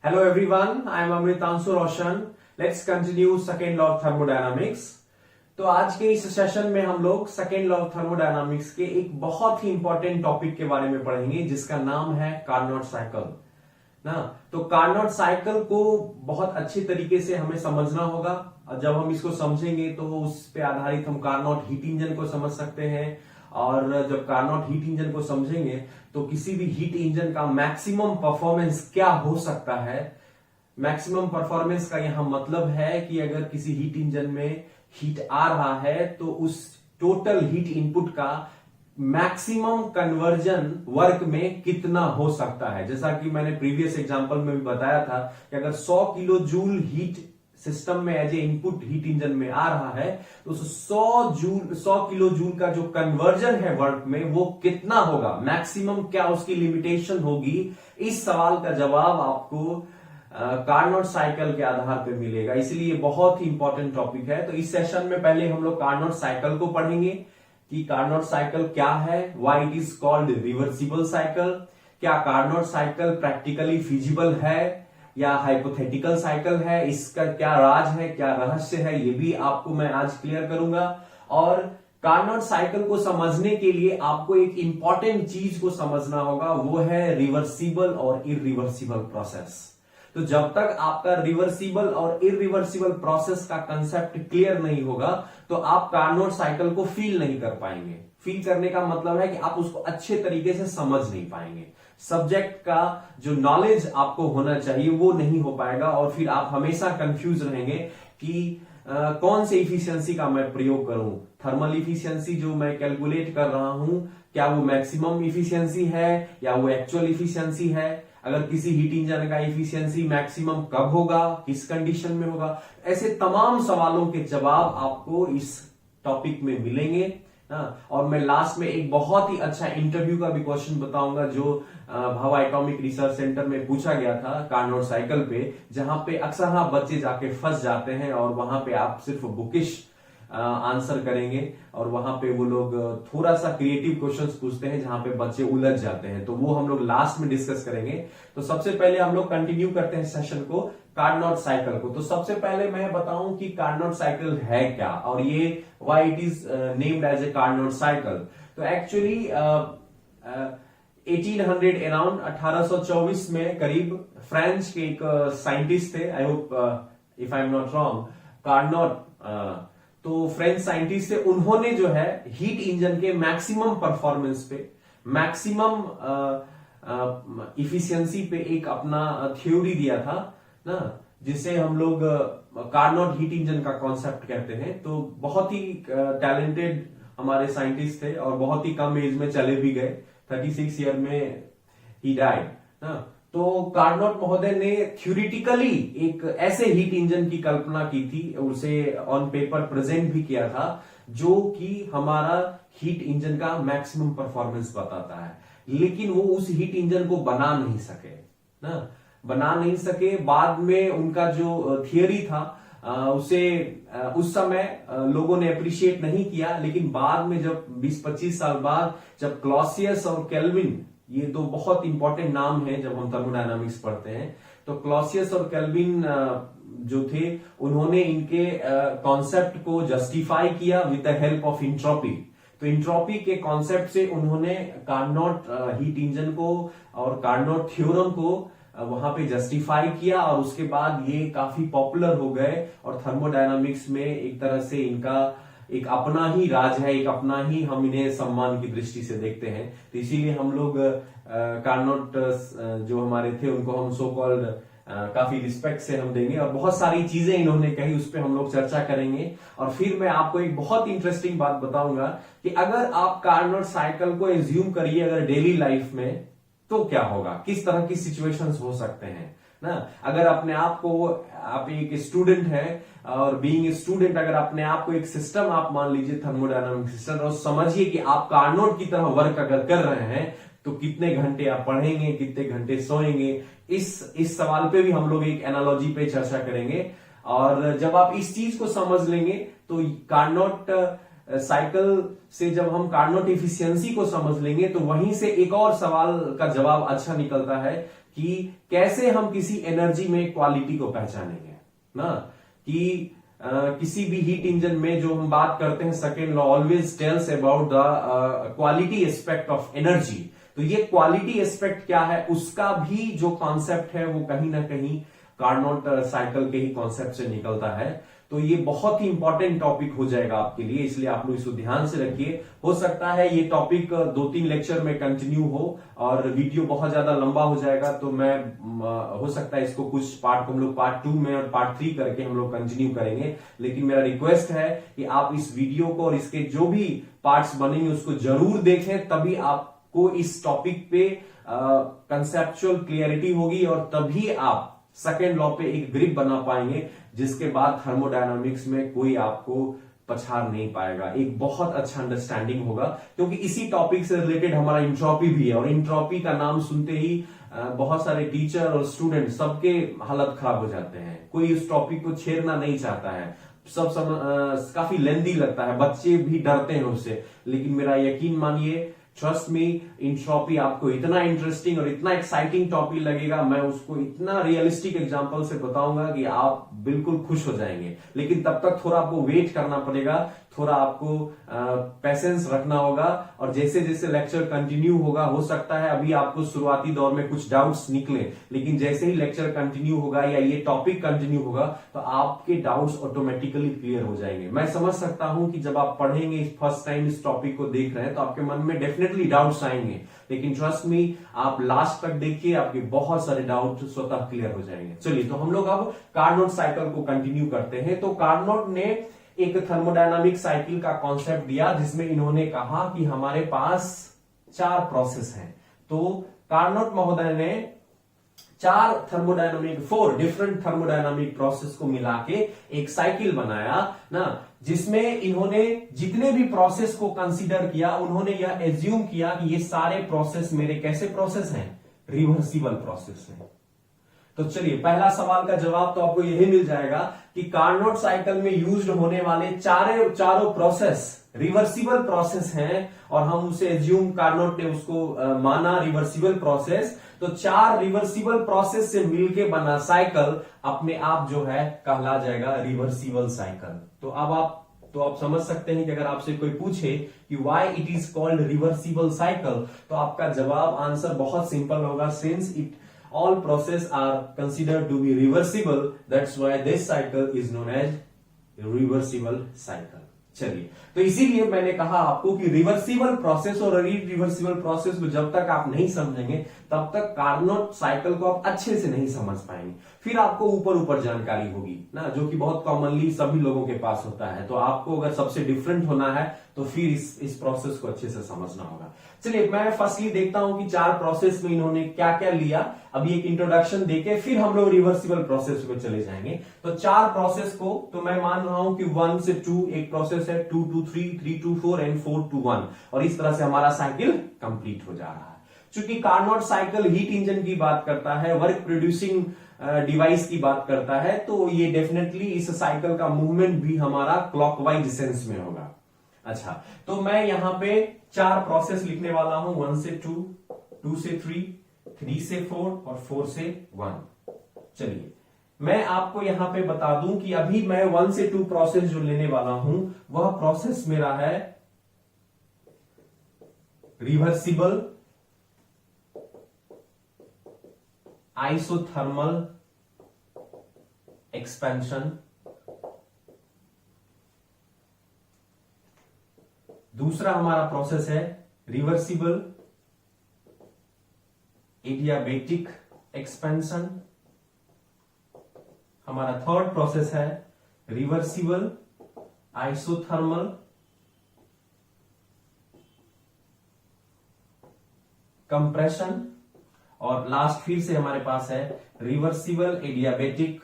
Hello everyone, I am Amritanshu Roshan. Let's continue second law of thermodynamics. तो आज के इस सेशन में हम लोग सेकेंड लॉ ऑफ थर्मोडायनामिक्स के एक बहुत ही इंपॉर्टेंट टॉपिक के बारे में पढ़ेंगे जिसका नाम है कार्नोट साइकिल ना। तो कार्नोट साइकिल को बहुत अच्छे तरीके से हमें समझना होगा और जब हम इसको समझेंगे तो उस पे आधारित हम कार्नोट हीट इंजन को समझ सकते हैं और जब कार्नोट हीट इंजन को समझेंगे तो किसी भी हीट इंजन का मैक्सिमम परफॉर्मेंस क्या हो सकता है। मैक्सिमम परफॉर्मेंस का यहां मतलब है कि अगर किसी हीट इंजन में हीट आ रहा है तो उस टोटल हीट इनपुट का मैक्सिमम कन्वर्जन वर्क में कितना हो सकता है। जैसा कि मैंने प्रीवियस एग्जांपल में भी बताया था कि अगर 100 किलो जूल हीट सिस्टम में as a input heat engine में आ रहा है तो उस 100 किलो जूल का जो कन्वर्जन है वर्क में वो कितना होगा, मैक्सिमम क्या उसकी लिमिटेशन होगी। इस सवाल का जवाब आपको कार्नोट साइकिल के आधार पर मिलेगा, इसलिए बहुत ही इंपॉर्टेंट टॉपिक है। तो इस सेशन में पहले हम लोग कार्नोट साइकिल को पढ़ेंगे कि कार्नोट साइकिल क्या है, why it is called reversible cycle, क्या कार्नोट साइकिल प्रैक्टिकली फिजिबल है या हाइपोथेटिकल साइकिल है, इसका क्या राज है, क्या रहस्य है, ये भी आपको मैं आज क्लियर करूंगा। और कार्नोट साइकिल को समझने के लिए आपको एक इंपॉर्टेंट चीज को समझना होगा, वो है रिवर्सिबल और इरिवर्सिबल प्रोसेस। तो जब तक आपका रिवर्सिबल और इरिवर्सिबल प्रोसेस का कंसेप्ट क्लियर नहीं होगा तो आप कार्नोट साइकिल को फील नहीं कर पाएंगे। फील करने का मतलब है कि आप उसको अच्छे तरीके से समझ नहीं पाएंगे। सब्जेक्ट का जो नॉलेज आपको होना चाहिए वो नहीं हो पाएगा और फिर आप हमेशा कंफ्यूज रहेंगे कि कौन से इफिशियंसी का मैं प्रयोग करूं। थर्मल इफिशियंसी जो मैं कैलकुलेट कर रहा हूं, क्या वो मैक्सिमम इफिशियंसी है या वो एक्चुअल इफिशियंसी है। अगर किसी हीट इंजन का इफिशियंसी मैक्सिमम कब होगा, किस कंडीशन में होगा, ऐसे तमाम सवालों के जवाब आपको इस टॉपिक में मिलेंगे ना। और मैं लास्ट में एक बहुत ही अच्छा इंटरव्यू का भी क्वेश्चन बताऊंगा जो भाभा एटॉमिक रिसर्च सेंटर में पूछा गया था कार्नोट साइकिल पे, जहां पे अक्सर बच्चे जाके फंस जाते हैं और वहां पे आप सिर्फ बुकिश आंसर करेंगे और वहां पे वो लोग थोड़ा सा क्रिएटिव क्वेश्चंस पूछते हैं जहां पे बच्चे उलझ जाते हैं। तो वो हम लोग लास्ट में डिस्कस करेंगे। तो सबसे पहले हम लोग कंटिन्यू करते हैं सेशन को कार्नोट साइकिल को। तो सबसे पहले मैं बताऊं कि कार्नोट साइकिल है क्या और ये why it is named as a Carnot cycle. तो एक्चुअली 1800 अराउंड 1824 में करीब फ्रेंच के एक साइंटिस्ट थे, I hope if I am not wrong, Carnot. तो फ्रेंच साइंटिस्ट थे, उन्होंने जो है हीट इंजन के मैक्सिमम परफॉर्मेंस पे, मैक्सिमम इफिशियंसी पे एक अपना थ्योरी दिया था ना, जिसे हम लोग कार्नोट हीट इंजन का कॉन्सेप्ट कहते हैं। तो बहुत ही टैलेंटेड हमारे साइंटिस्ट थे और बहुत ही कम एज में चले भी गए, 36 ईयर में ही डाइड ना। तो कार्नोट महोदय ने थ्योरेटिकली एक ऐसे हीट इंजन की कल्पना की थी, उसे ऑन पेपर प्रेजेंट भी किया था, जो कि हमारा हीट इंजन का मैक्सिमम परफॉर्मेंस बताता है। लेकिन वो उस हीट इंजन को बना नहीं सके ना, बना नहीं सके। बाद में उनका जो थियरी था उसे उस समय लोगों ने अप्रिशिएट नहीं किया, लेकिन बाद में जब 20-25 साल बाद जब क्लॉसियस और केल्विन, ये दो बहुत इंपॉर्टेंट नाम हैं जब हम थर्मोडायनामिक्स पढ़ते हैं, तो क्लॉसियस और केल्विन जो थे उन्होंने इनके कॉन्सेप्ट को जस्टिफाई किया with the help of entropy. तो इंट्रोपी के कॉन्सेप्ट से उन्होंने कार्नोट हीट इंजन को और कार्नोट थ्योरम को वहां पे जस्टिफाई किया और उसके बाद ये काफी पॉपुलर हो गए और थर्मोडायनामिक्स में एक तरह से इनका एक अपना ही राज है, एक अपना ही हम इन्हें सम्मान की दृष्टि से देखते हैं। तो इसीलिए हम लोग कार्नोट जो हमारे थे उनको हम सो कॉल्ड काफी रिस्पेक्ट से हम देंगे और बहुत सारी चीजें इन्होंने कही, उस पर हम लोग चर्चा करेंगे। और फिर मैं आपको एक बहुत इंटरेस्टिंग बात बताऊंगा कि अगर आप कार्नोट साइकिल को एज्यूम करिए अगर डेली लाइफ में, तो क्या होगा, किस तरह की सिचुएशंस हो सकते हैं ना। अगर अपने आप को, आप एक स्टूडेंट है और बीइंग स्टूडेंट अगर अपने आप को एक सिस्टम आप मान लीजिए थर्मोडायनामिक सिस्टम, और समझिए कि आप कार्नोट की तरह वर्क अगर कर रहे हैं तो कितने घंटे आप पढ़ेंगे, कितने घंटे सोएंगे, इस सवाल पे भी हम लोग एक एनालॉजी पे चर्चा करेंगे। और जब आप इस चीज को समझ लेंगे तो कार्नोट साइकिल से जब हम कार्नोट इफिशियंसी को समझ लेंगे तो वहीं से एक और सवाल का जवाब अच्छा निकलता है कि कैसे हम किसी एनर्जी में क्वालिटी को पहचानेंगे ना, कि किसी भी हीट इंजन में जो हम बात करते हैं, second law always tells about the quality aspect of energy. तो ये क्वालिटी एस्पेक्ट क्या है, उसका भी जो कॉन्सेप्ट है वो कहीं ना कहीं कार्नोट साइकिल के ही कॉन्सेप्ट से निकलता है। तो ये बहुत ही इंपॉर्टेंट टॉपिक हो जाएगा आपके लिए, इसलिए आप लोग इसको ध्यान से रखिए। हो सकता है ये टॉपिक 2-3 लेक्चर में कंटिन्यू हो और वीडियो बहुत ज्यादा लंबा हो जाएगा, तो मैं हो सकता है इसको कुछ पार्ट को हम लोग पार्ट 2 में और पार्ट 3 करके हम लोग कंटिन्यू करेंगे। लेकिन मेरा रिक्वेस्ट है कि आप इस वीडियो को और इसके जो भी पार्ट्स बनेंगे उसको जरूर देखें, तभी आपको इस टॉपिक पे कंसेप्चुअल क्लियरिटी होगी और तभी आप सेकेंड लॉ पे एक ग्रिप बना पाएंगे, जिसके बाद थर्मोडायनामिक्स में कोई आपको पछाड़ नहीं पाएगा। एक बहुत अच्छा अंडरस्टैंडिंग होगा, क्योंकि इसी टॉपिक से रिलेटेड हमारा इंट्रोपी भी है, और इंट्रोपी का नाम सुनते ही बहुत सारे टीचर और स्टूडेंट सबके हालत खराब हो जाते हैं। कोई उस टॉपिक को छेड़ना नहीं चाहता है, काफी लेंदी लगता है, बच्चे भी डरते हैं उससे। लेकिन मेरा यकीन मानिए, ट्रस्ट मी, इंट्रोपी आपको इतना इंटरेस्टिंग और इतना एक्साइटिंग टॉपिक लगेगा, मैं उसको इतना रियलिस्टिक एग्जांपल से बताऊंगा कि आप बिल्कुल खुश हो जाएंगे। लेकिन तब तक थोड़ा आपको वेट करना पड़ेगा, थोड़ा आपको पेशेंस रखना होगा, और जैसे जैसे लेक्चर कंटिन्यू होगा, हो सकता है अभी आपको शुरुआती दौर में कुछ डाउट्स निकले, लेकिन जैसे ही लेक्चर कंटिन्यू होगा या ये टॉपिक कंटिन्यू होगा तो आपके डाउट्स ऑटोमेटिकली क्लियर हो जाएंगे। मैं समझ सकता हूं कि जब आप पढ़ेंगे, फर्स्ट टाइम इस टॉपिक को देख रहे हैं, तो आपके मन में डेफिनेटली डाउट्स आएंगे, लेकिन ट्रस्ट मी, आप लास्ट तक देखिए, आपके बहुत सारे डाउट स्वतः क्लियर हो जाएंगे। चलिए, तो हम लोग अब कार्नोट साइकिल को कंटिन्यू करते हैं। तो कार्नोट ने एक थर्मोडायनामिक साइकिल का कॉन्सेप्ट दिया, जिसमें इन्होंने कहा कि हमारे पास 4 प्रोसेस हैं। तो कार्नोट महोदय ने 4 डिफरेंट थर्मोडायनामिक प्रोसेस को मिला के एक साइकिल बनाया ना, जिसमें इन्होंने जितने भी प्रोसेस को कंसीडर किया, उन्होंने यह एज्यूम किया कि ये सारे प्रोसेस मेरे कैसे प्रोसेस हैं, रिवर्सिबल प्रोसेस हैं। तो चलिए, पहला सवाल का जवाब तो आपको यही मिल जाएगा कि कार्नोट साइकिल में यूज्ड होने वाले चारों प्रोसेस रिवर्सिबल प्रोसेस हैं, और हम उसे एज्यूम, कार्नोट ने उसको माना रिवर्सिबल प्रोसेस। तो 4 रिवर्सिबल प्रोसेस से मिलके बना साइकिल अपने आप जो है कहला जाएगा रिवर्सिबल साइकिल। तो अब आप समझ सकते हैं कि अगर आपसे कोई पूछे कि why it is called reversible cycle, तो आपका जवाब आंसर बहुत सिंपल होगा, since it all process are considered to be reversible, that's why this cycle is known as reversible cycle। चलिए, तो इसीलिए मैंने कहा आपको कि रिवर्सिबल प्रोसेस और इरिवर्सिबल प्रोसेस को जब तक आप नहीं समझेंगे, तब तक कार्नोट साइकिल को आप अच्छे से नहीं समझ पाएंगे। फिर आपको ऊपर जानकारी होगी ना, जो कि बहुत कॉमनली सभी लोगों के पास होता है। तो आपको अगर सबसे डिफरेंट होना है, तो फिर इस प्रोसेस को अच्छे से समझना होगा। चलिए, मैं फर्स्टली देखता हूं कि 4 प्रोसेस में इन्होंने क्या क्या लिया। अभी एक इंट्रोडक्शन देके फिर हम लोग रिवर्सिबल प्रोसेस पे चले जाएंगे। तो 4 प्रोसेस को तो मैं मान रहा हूं कि 1 से 2 एक प्रोसेस है, 2 to 3, 3 to 4 एंड 4 to 1, और इस तरह से हमारा साइकिल कंप्लीट हो जा रहा है। चूंकि कार्नोट साइकिल हीट इंजन की बात करता है, वर्क प्रोड्यूसिंग डिवाइस की बात करता है, तो ये डेफिनेटली इस साइकिल का मूवमेंट भी हमारा क्लॉकवाइज सेंस में होगा। अच्छा, तो मैं यहां पे 4 प्रोसेस लिखने वाला हूं, 1 से 2, 2 से 3, 3 से 4 और 4 से 1। चलिए, मैं आपको यहां पे बता दूं कि अभी मैं 1 से 2 प्रोसेस जो लेने वाला हूं, वह प्रोसेस मेरा है रिवर्सिबल आइसोथर्मल एक्सपेंशन। दूसरा हमारा प्रोसेस है रिवर्सिबल एडियाबेटिक एक्सपेंशन। हमारा थर्ड प्रोसेस है रिवर्सिबल आइसोथर्मल कंप्रेशन। और लास्ट फिर से हमारे पास है रिवर्सिबल एडियाबेटिक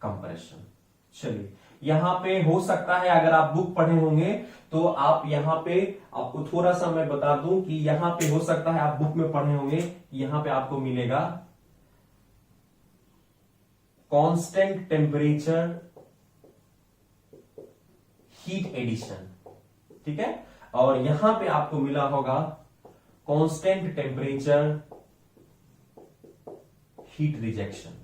कंप्रेशन। चलिए, यहां पे हो सकता है अगर आप बुक पढ़े होंगे तो आप यहां पे, आपको थोड़ा सा मैं बता दूं कि यहां पे हो सकता है आप बुक में पढ़े होंगे, यहां पे आपको मिलेगा कांस्टेंट टेम्परेचर हीट एडिशन, ठीक है, और यहां पे आपको मिला होगा कांस्टेंट टेम्परेचर हीट रिजेक्शन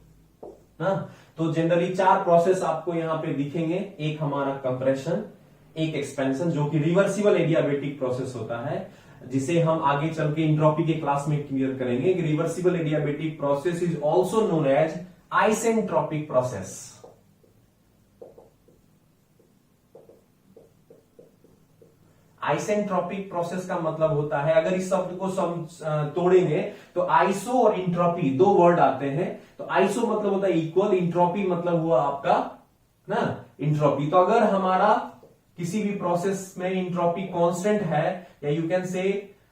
ना। तो जनरली 4 प्रोसेस आपको यहां पे दिखेंगे, एक हमारा कंप्रेशन, एक एक्सपेंशन जो कि रिवर्सिबल एडियाबेटिक प्रोसेस होता है, जिसे हम आगे चल के इंट्रोपी के क्लास में क्लियर करेंगे कि reversible adiabatic process is also known as isentropic process. Isentropic process का मतलब होता है, अगर इस शब्द को तोड़ेंगे तो आइसो और इंट्रोपी 2 वर्ड आते हैं। तो आइसो मतलब होता है इक्वल, इंट्रोपी मतलब हुआ आपका ना इंट्रोपी। तो अगर हमारा किसी भी प्रोसेस में इंट्रोपी कांस्टेंट है, या यू कैन से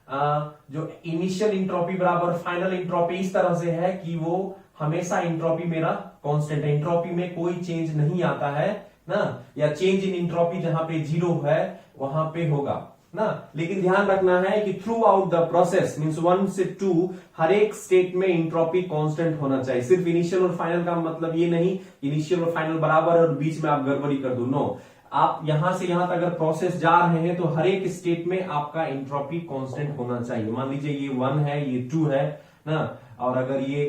जो इनिशियल इंट्रोपी बराबर फाइनल इंट्रोपी इस तरह से है कि वो हमेशा इंट्रोपी मेरा कांस्टेंट है, इंट्रोपी में कोई चेंज नहीं आता है ना, या चेंज इन इंट्रोपी जहां पे 0 है वहां पे होगा ना। लेकिन ध्यान रखना है कि through out the process means 1 से 2 हर एक स्टेट में इंट्रोपी कांस्टेंट होना चाहिए। सिर्फ इनिशियल और फाइनल का मतलब ये नहीं इनिशियल और फाइनल बराबर और बीच में आप गड़बड़ी कर दो, नो। आप यहां से यहां तक अगर प्रोसेस जा रहे हैं तो हर एक स्टेट में आपका इंट्रोपी कांस्टेंट होना चाहिए। मान लीजिए ये 1 है, ये 2 है ना, और अगर ये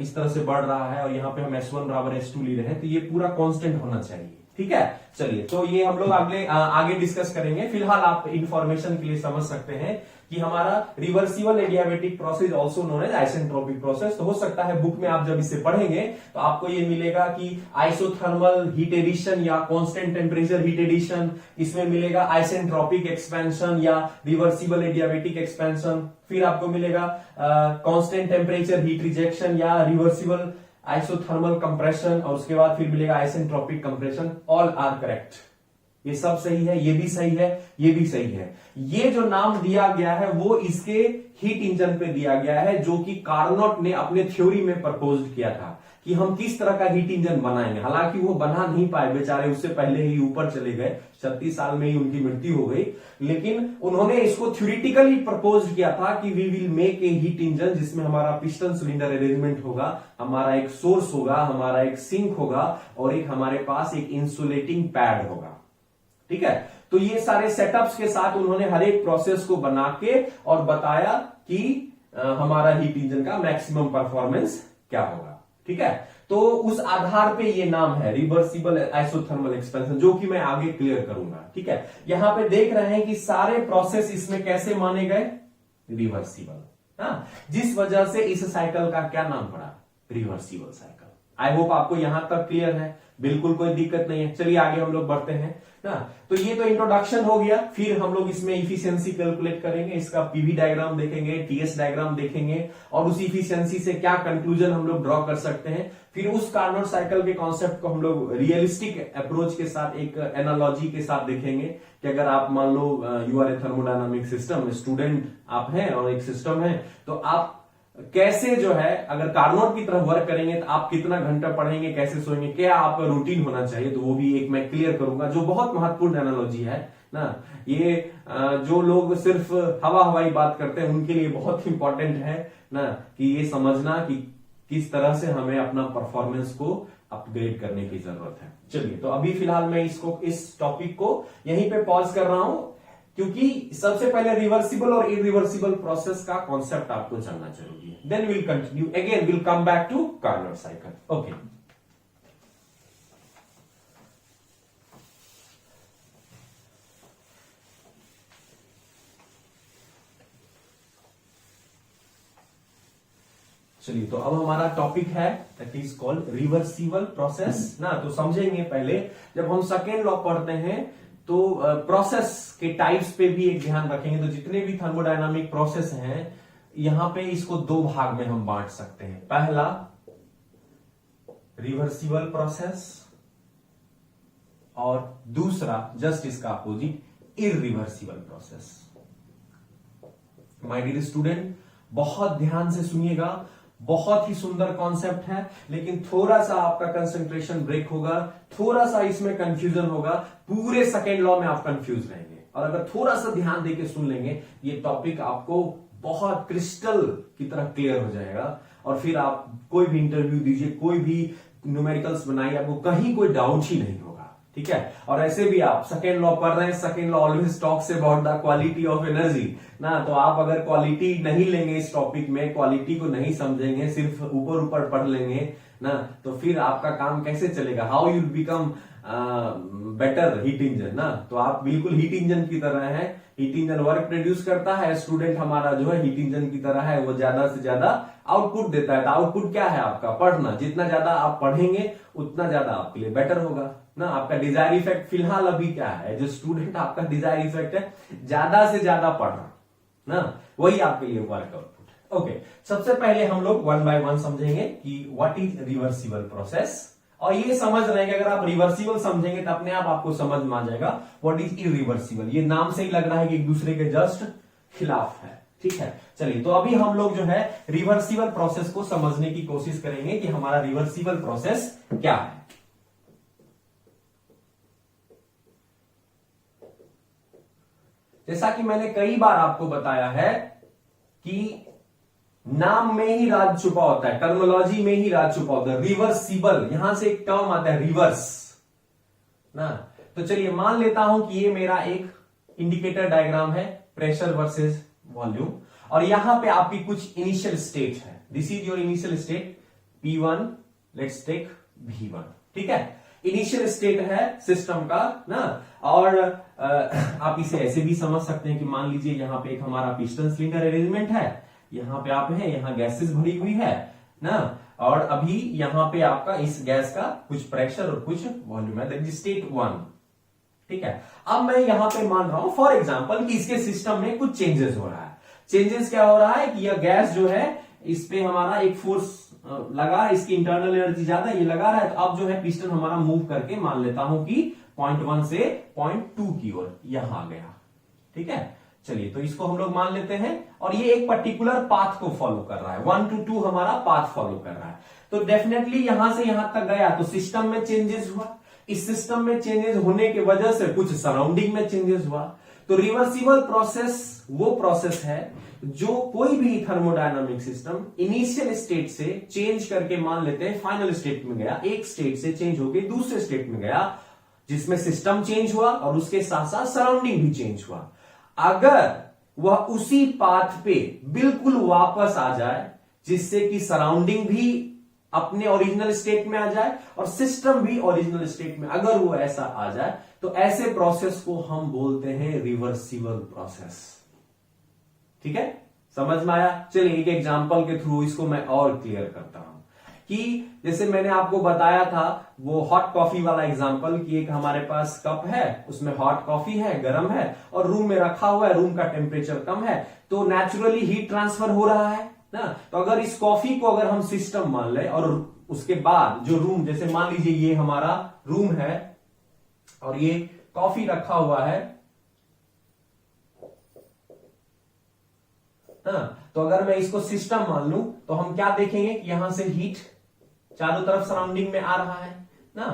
इस तरह से बढ़ रहा है और यहाँ पे हम S1 बराबर S2 ले रहे हैं तो ये पूरा कांस्टेंट होना चाहिए। ठीक है, चलिए तो ये हम लोग आगे डिस्कस करेंगे। फिलहाल आप इंफॉर्मेशन के लिए समझ सकते हैं कि हमारा reversible adiabatic process also known as isentropic process. तो हो सकता है बुक में आप जब इसे पढ़ेंगे तो आपको ये मिलेगा कि आइसोथर्मल हीट एडिशन या कांस्टेंट टेम्परेचर हीट एडिशन, इसमें मिलेगा आइसेंट्रोपिक एक्सपेंशन या रिवर्सिबल एडियाबेटिक एक्सपेंशन, फिर आपको मिलेगा कांस्टेंट टेम्परेचर हीट रिजेक्शन या रिवर्सिबल आइसोथर्मल कंप्रेशन, और उसके बाद फिर मिलेगा isentropic compression. All are correct, ये सब सही है, ये भी सही है, ये भी सही है। ये जो नाम दिया गया है वो इसके हीट इंजन पे दिया गया है जो कि कार्नोट ने अपने थ्योरी में प्रपोज किया था कि हम किस तरह का हीट इंजन बनाएंगे। हालांकि वो बना नहीं पाए बेचारे, उससे पहले ही ऊपर चले गए, 36 साल में ही उनकी मृत्यु हो गई। लेकिन उन्होंने इसको थ्योरेटिकली प्रपोज किया था कि we will make a heat engine जिसमें हमारा पिस्टन सिलेंडर अरेंजमेंट होगा, हमारा एक सोर्स होगा, हमारा एक सिंक होगा और एक हमारे पास एक इंसुलेटिंग पैड होगा। ठीक है, तो ये सारे सेटअप्स के साथ उन्होंने हर एक प्रोसेस को बना के और बताया कि हमारा हीट इंजन का मैक्सिमम परफॉर्मेंस क्या होगा। ठीक है, तो उस आधार पे ये नाम है रिवर्सिबल आइसोथर्मल एक्सपेंशन, जो कि मैं आगे क्लियर करूंगा। ठीक है, यहां पे देख रहे हैं कि सारे प्रोसेस इसमें कैसे माने गए, रिवर्सिबल। हाँ, जिस वजह से इस साइकिल का क्या नाम पड़ा, रिवर्सिबल साइकिल। आई होप आपको यहां तक क्लियर है, बिल्कुल कोई दिक्कत नहीं है। चलिए आगे हम लोग बढ़ते हैं ना। तो ये तो इंट्रोडक्शन हो गया, फिर हम लोग इसमें इफिशियंसी कैलकुलेट करेंगे, इसका पीवी डायग्राम देखेंगे, टीएस डायग्राम देखेंगे और उस इफिशियंसी से क्या कंक्लूजन हम लोग ड्रॉ कर सकते हैं। फिर उस कार्नोट साइकिल के कॉन्सेप्ट को हम लोग रियलिस्टिक अप्रोच के साथ, एक एनालॉजी के साथ देखेंगे कि अगर आप मान लो you are a thermodynamic system student आप हैं और एक सिस्टम है, तो आप कैसे जो है अगर कार्नोट की तरफ वर्क करेंगे तो आप कितना घंटा पढ़ेंगे, कैसे सोएंगे, क्या आपका रूटीन होना चाहिए, तो वो भी एक मैं क्लियर करूंगा, जो बहुत महत्वपूर्ण एनालॉजी है ना। ये जो लोग सिर्फ हवाई बात करते हैं उनके लिए बहुत इंपॉर्टेंट है ना, कि ये समझना कि किस तरह से हमें अपना परफॉर्मेंस को अपग्रेड करने की जरूरत है। चलिए, तो अभी फिलहाल मैं इस टॉपिक को यहीं पे पॉज कर रहा हूं, क्योंकि सबसे पहले रिवर्सिबल और इरिवर्सिबल प्रोसेस का कॉन्सेप्ट आपको जानना जरूरी है। Then will continue again, will come back to Carnot cycle. Okay, चलिए, तो अब हमारा टॉपिक है that is called reversible process ना। तो समझेंगे पहले, जब हम सेकेंड लॉ पढ़ते हैं तो प्रोसेस के टाइप्स पे भी एक ध्यान रखेंगे। तो जितने भी थर्मोडायनामिक प्रोसेस हैं यहां पे इसको 2 भाग में हम बांट सकते हैं। पहला रिवर्सिबल प्रोसेस और दूसरा जस्ट इसका opposite irreversible process. My dear student, बहुत ध्यान से सुनिएगा, बहुत ही सुंदर कॉन्सेप्ट है, लेकिन थोड़ा सा आपका कंसंट्रेशन ब्रेक होगा, थोड़ा सा इसमें कंफ्यूजन होगा, पूरे सेकेंड लॉ में आप कंफ्यूज रहेंगे। और अगर थोड़ा सा ध्यान देके सुन लेंगे ये टॉपिक आपको बहुत क्रिस्टल की तरह क्लियर हो जाएगा, और फिर आप कोई भी इंटरव्यू दीजिए, कोई भी न्यूमेरिकल्स बनाइए, आपको कहीं कोई डाउट ही नहीं होगा। ठीक है। और ऐसे भी आप सेकेंड लॉ पढ़ रहे हैं, second law always talks about the quality of energy ना। तो आप अगर क्वालिटी नहीं लेंगे इस टॉपिक में, क्वालिटी को नहीं समझेंगे, सिर्फ ऊपर ऊपर पढ़ लेंगे ना, तो फिर आपका काम कैसे चलेगा? How you become better heat engine ना। तो आप बिल्कुल हीट इंजन की तरह है, हीट इंजन वर्क प्रोड्यूस करता है, स्टूडेंट हमारा जो है हीट इंजन की तरह है, वो ज्यादा से ज्यादा आउटपुट देता है। तो आउटपुट क्या है आपका? पढ़ना। जितना ज्यादा आप पढ़ेंगे उतना ज्यादा आपके लिए बेटर होगा ना। आपका डिजायर इफेक्ट फिलहाल अभी क्या है? जो स्टूडेंट आपका डिजायर इफेक्ट है ज्यादा से ज्यादा पढ़ना ना, वही आपके लिए वर्क आउटपुट। ओके, सबसे पहले हम लोग वन बाय वन समझेंगे कि व्हाट इज रिवर्सिबल प्रोसेस। और ये समझ रहे हैं कि अगर आप रिवर्सिबल समझेंगे तो अपने आप आपको समझ में आ जाएगा व्हाट इज इरिवर्सिबल। ये नाम से ही लग रहा है कि एक दूसरे के जस्ट खिलाफ है, ठीक है। चलिए, तो अभी हम लोग जो है रिवर्सिबल प्रोसेस को समझने की कोशिश करेंगे कि हमारा रिवर्सिबल प्रोसेस क्या है। जैसा कि मैंने कई बार आपको बताया है कि नाम में ही राज छुपा होता है, टर्मोलॉजी में ही राज छुपा होता है। रिवर्सिबल, यहां से एक टर्म आता है रिवर्स ना। तो चलिए मान लेता हूं कि ये मेरा एक इंडिकेटर डायग्राम है, प्रेशर वर्सेस वॉल्यूम, और यहां पे आपकी कुछ इनिशियल स्टेट है। This is your initial state P1, let's take V1, ठीक है। इनिशियल स्टेट है सिस्टम का ना। और आप इसे ऐसे भी समझ सकते हैं कि मान लीजिए यहां पे एक हमारा पिस्टन सिलेंडर अरेंजमेंट है, यहां पे आप हैं, यहां गैसेस भरी हुई है ना, और अभी यहां पे आपका इस गैस का कुछ प्रेशर और कुछ वॉल्यूम है, दैट इज स्टेट 1, ठीक है। अब मैं यहां पे मान रहा हूं फॉर एग्जांपल कि इसके सिस्टम में कुछ चेंजेस हो रहा है। चेंजेस क्या हो रहा है कि यह गैस जो है इस पे हमारा एक फोर्स लगा है, इसकी इंटरनल एनर्जी ज्यादा ये लगा रहा है। तो अब जो है पिस्टन हमारा मूव करके मान लेता हूं कि 0.1 से 0.2 की ओर यहां आ गया, ठीक है। चलिए, तो इसको हम लोग मान लेते हैं, और ये एक पर्टिकुलर पाथ को फॉलो कर रहा है, 1 to 2 हमारा पाथ फॉलो कर रहा है। तो डेफिनेटली यहां से यहां तक गया तो सिस्टम में चेंजेस हुआ। इस सिस्टम में चेंजेस होने की वजह से कुछ सराउंडिंग में चेंजेस हुआ। तो रिवर्सिबल प्रोसेस वो प्रोसेस है जो कोई भी थर्मोडायनामिक सिस्टम इनिशियल स्टेट से चेंज करके मान लेते हैं फाइनल स्टेट में गया, एक स्टेट से चेंज होकर दूसरे स्टेट में गया, जिसमें सिस्टम चेंज हुआ और उसके साथ साथ सराउंडिंग भी चेंज हुआ। अगर वह उसी पाथ पे बिल्कुल वापस आ जाए, जिससे कि सराउंडिंग भी अपने ओरिजिनल स्टेट में आ जाए और सिस्टम भी ओरिजिनल स्टेट में, अगर वो ऐसा आ जाए, तो ऐसे प्रोसेस को हम बोलते हैं रिवर्सिबल प्रोसेस, ठीक है। समझ में आया? चलिए एक एग्जांपल के थ्रू इसको मैं और क्लियर करता हूं कि जैसे मैंने आपको बताया था वो हॉट कॉफी वाला एग्जांपल कि एक हमारे पास कप है, उसमें हॉट कॉफी है, गर्म है, और रूम में रखा हुआ है, रूम का टेम्परेचर कम है, तो नेचुरली हीट ट्रांसफर हो रहा है ना। तो अगर इस कॉफी को अगर हम सिस्टम मान ले, और उसके बाद जो रूम, जैसे मान लीजिए ये हमारा रूम है और ये कॉफी रखा हुआ है ना, तो अगर मैं इसको सिस्टम मान लूं तो हम क्या देखेंगे कि यहां से हीट चारों तरफ सराउंडिंग में आ रहा है ना।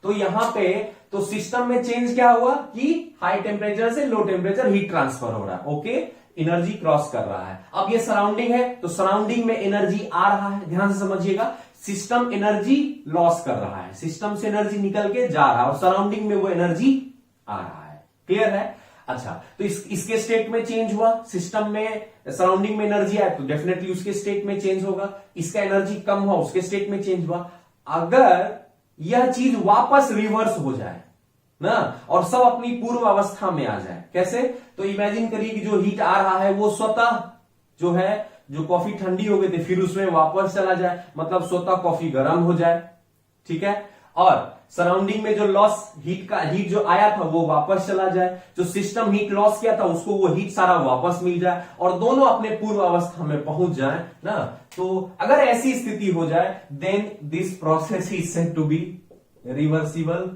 तो यहां पे तो सिस्टम में चेंज क्या हुआ कि हाई टेम्परेचर से लो टेम्परेचर हीट ट्रांसफर हो रहा है, ओके, एनर्जी क्रॉस कर रहा है। अब ये सराउंडिंग है तो सराउंडिंग में एनर्जी आ रहा है, ध्यान से समझिएगा। सिस्टम एनर्जी लॉस कर रहा है, सिस्टम से एनर्जी निकल के जा रहा है और सराउंडिंग में वो एनर्जी आ रहा है, क्लियर है? अच्छा, तो इसके स्टेट में चेंज हुआ, सिस्टम में सराउंडिंग में एनर्जी आए तो डेफिनेटली उसके स्टेट में चेंज होगा। इसका एनर्जी कम हुआ, उसके स्टेट में चेंज हुआ। अगर यह चीज वापस रिवर्स हो जाए ना और सब अपनी पूर्व अवस्था में आ जाए, कैसे? तो इमेजिन करिए कि जो हीट आ रहा है वो स्वतः जो है, जो कॉफी ठंडी हो गई थी फिर उसमें वापस चला जाए, मतलब स्वतः कॉफी गर्म हो जाए, ठीक है। और सराउंडिंग में जो लॉस हीट जो आया था वो वापस चला जाए, जो सिस्टम हीट लॉस किया था उसको वो हीट सारा वापस मिल जाए और दोनों अपने पूर्व अवस्था में पहुंच जाए ना। तो अगर ऐसी स्थिति हो जाए then this process is said to be reversible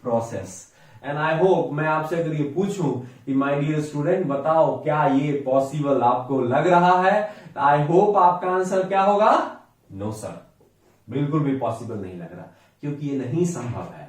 process. And I hope, मैं आपसे अगर ये पूछूं कि माय डियर स्टूडेंट बताओ क्या ये पॉसिबल आपको लग रहा है, आई होप आपका आंसर क्या होगा? नो सर, बिल्कुल भी पॉसिबल नहीं लग रहा, क्योंकि ये नहीं संभव है।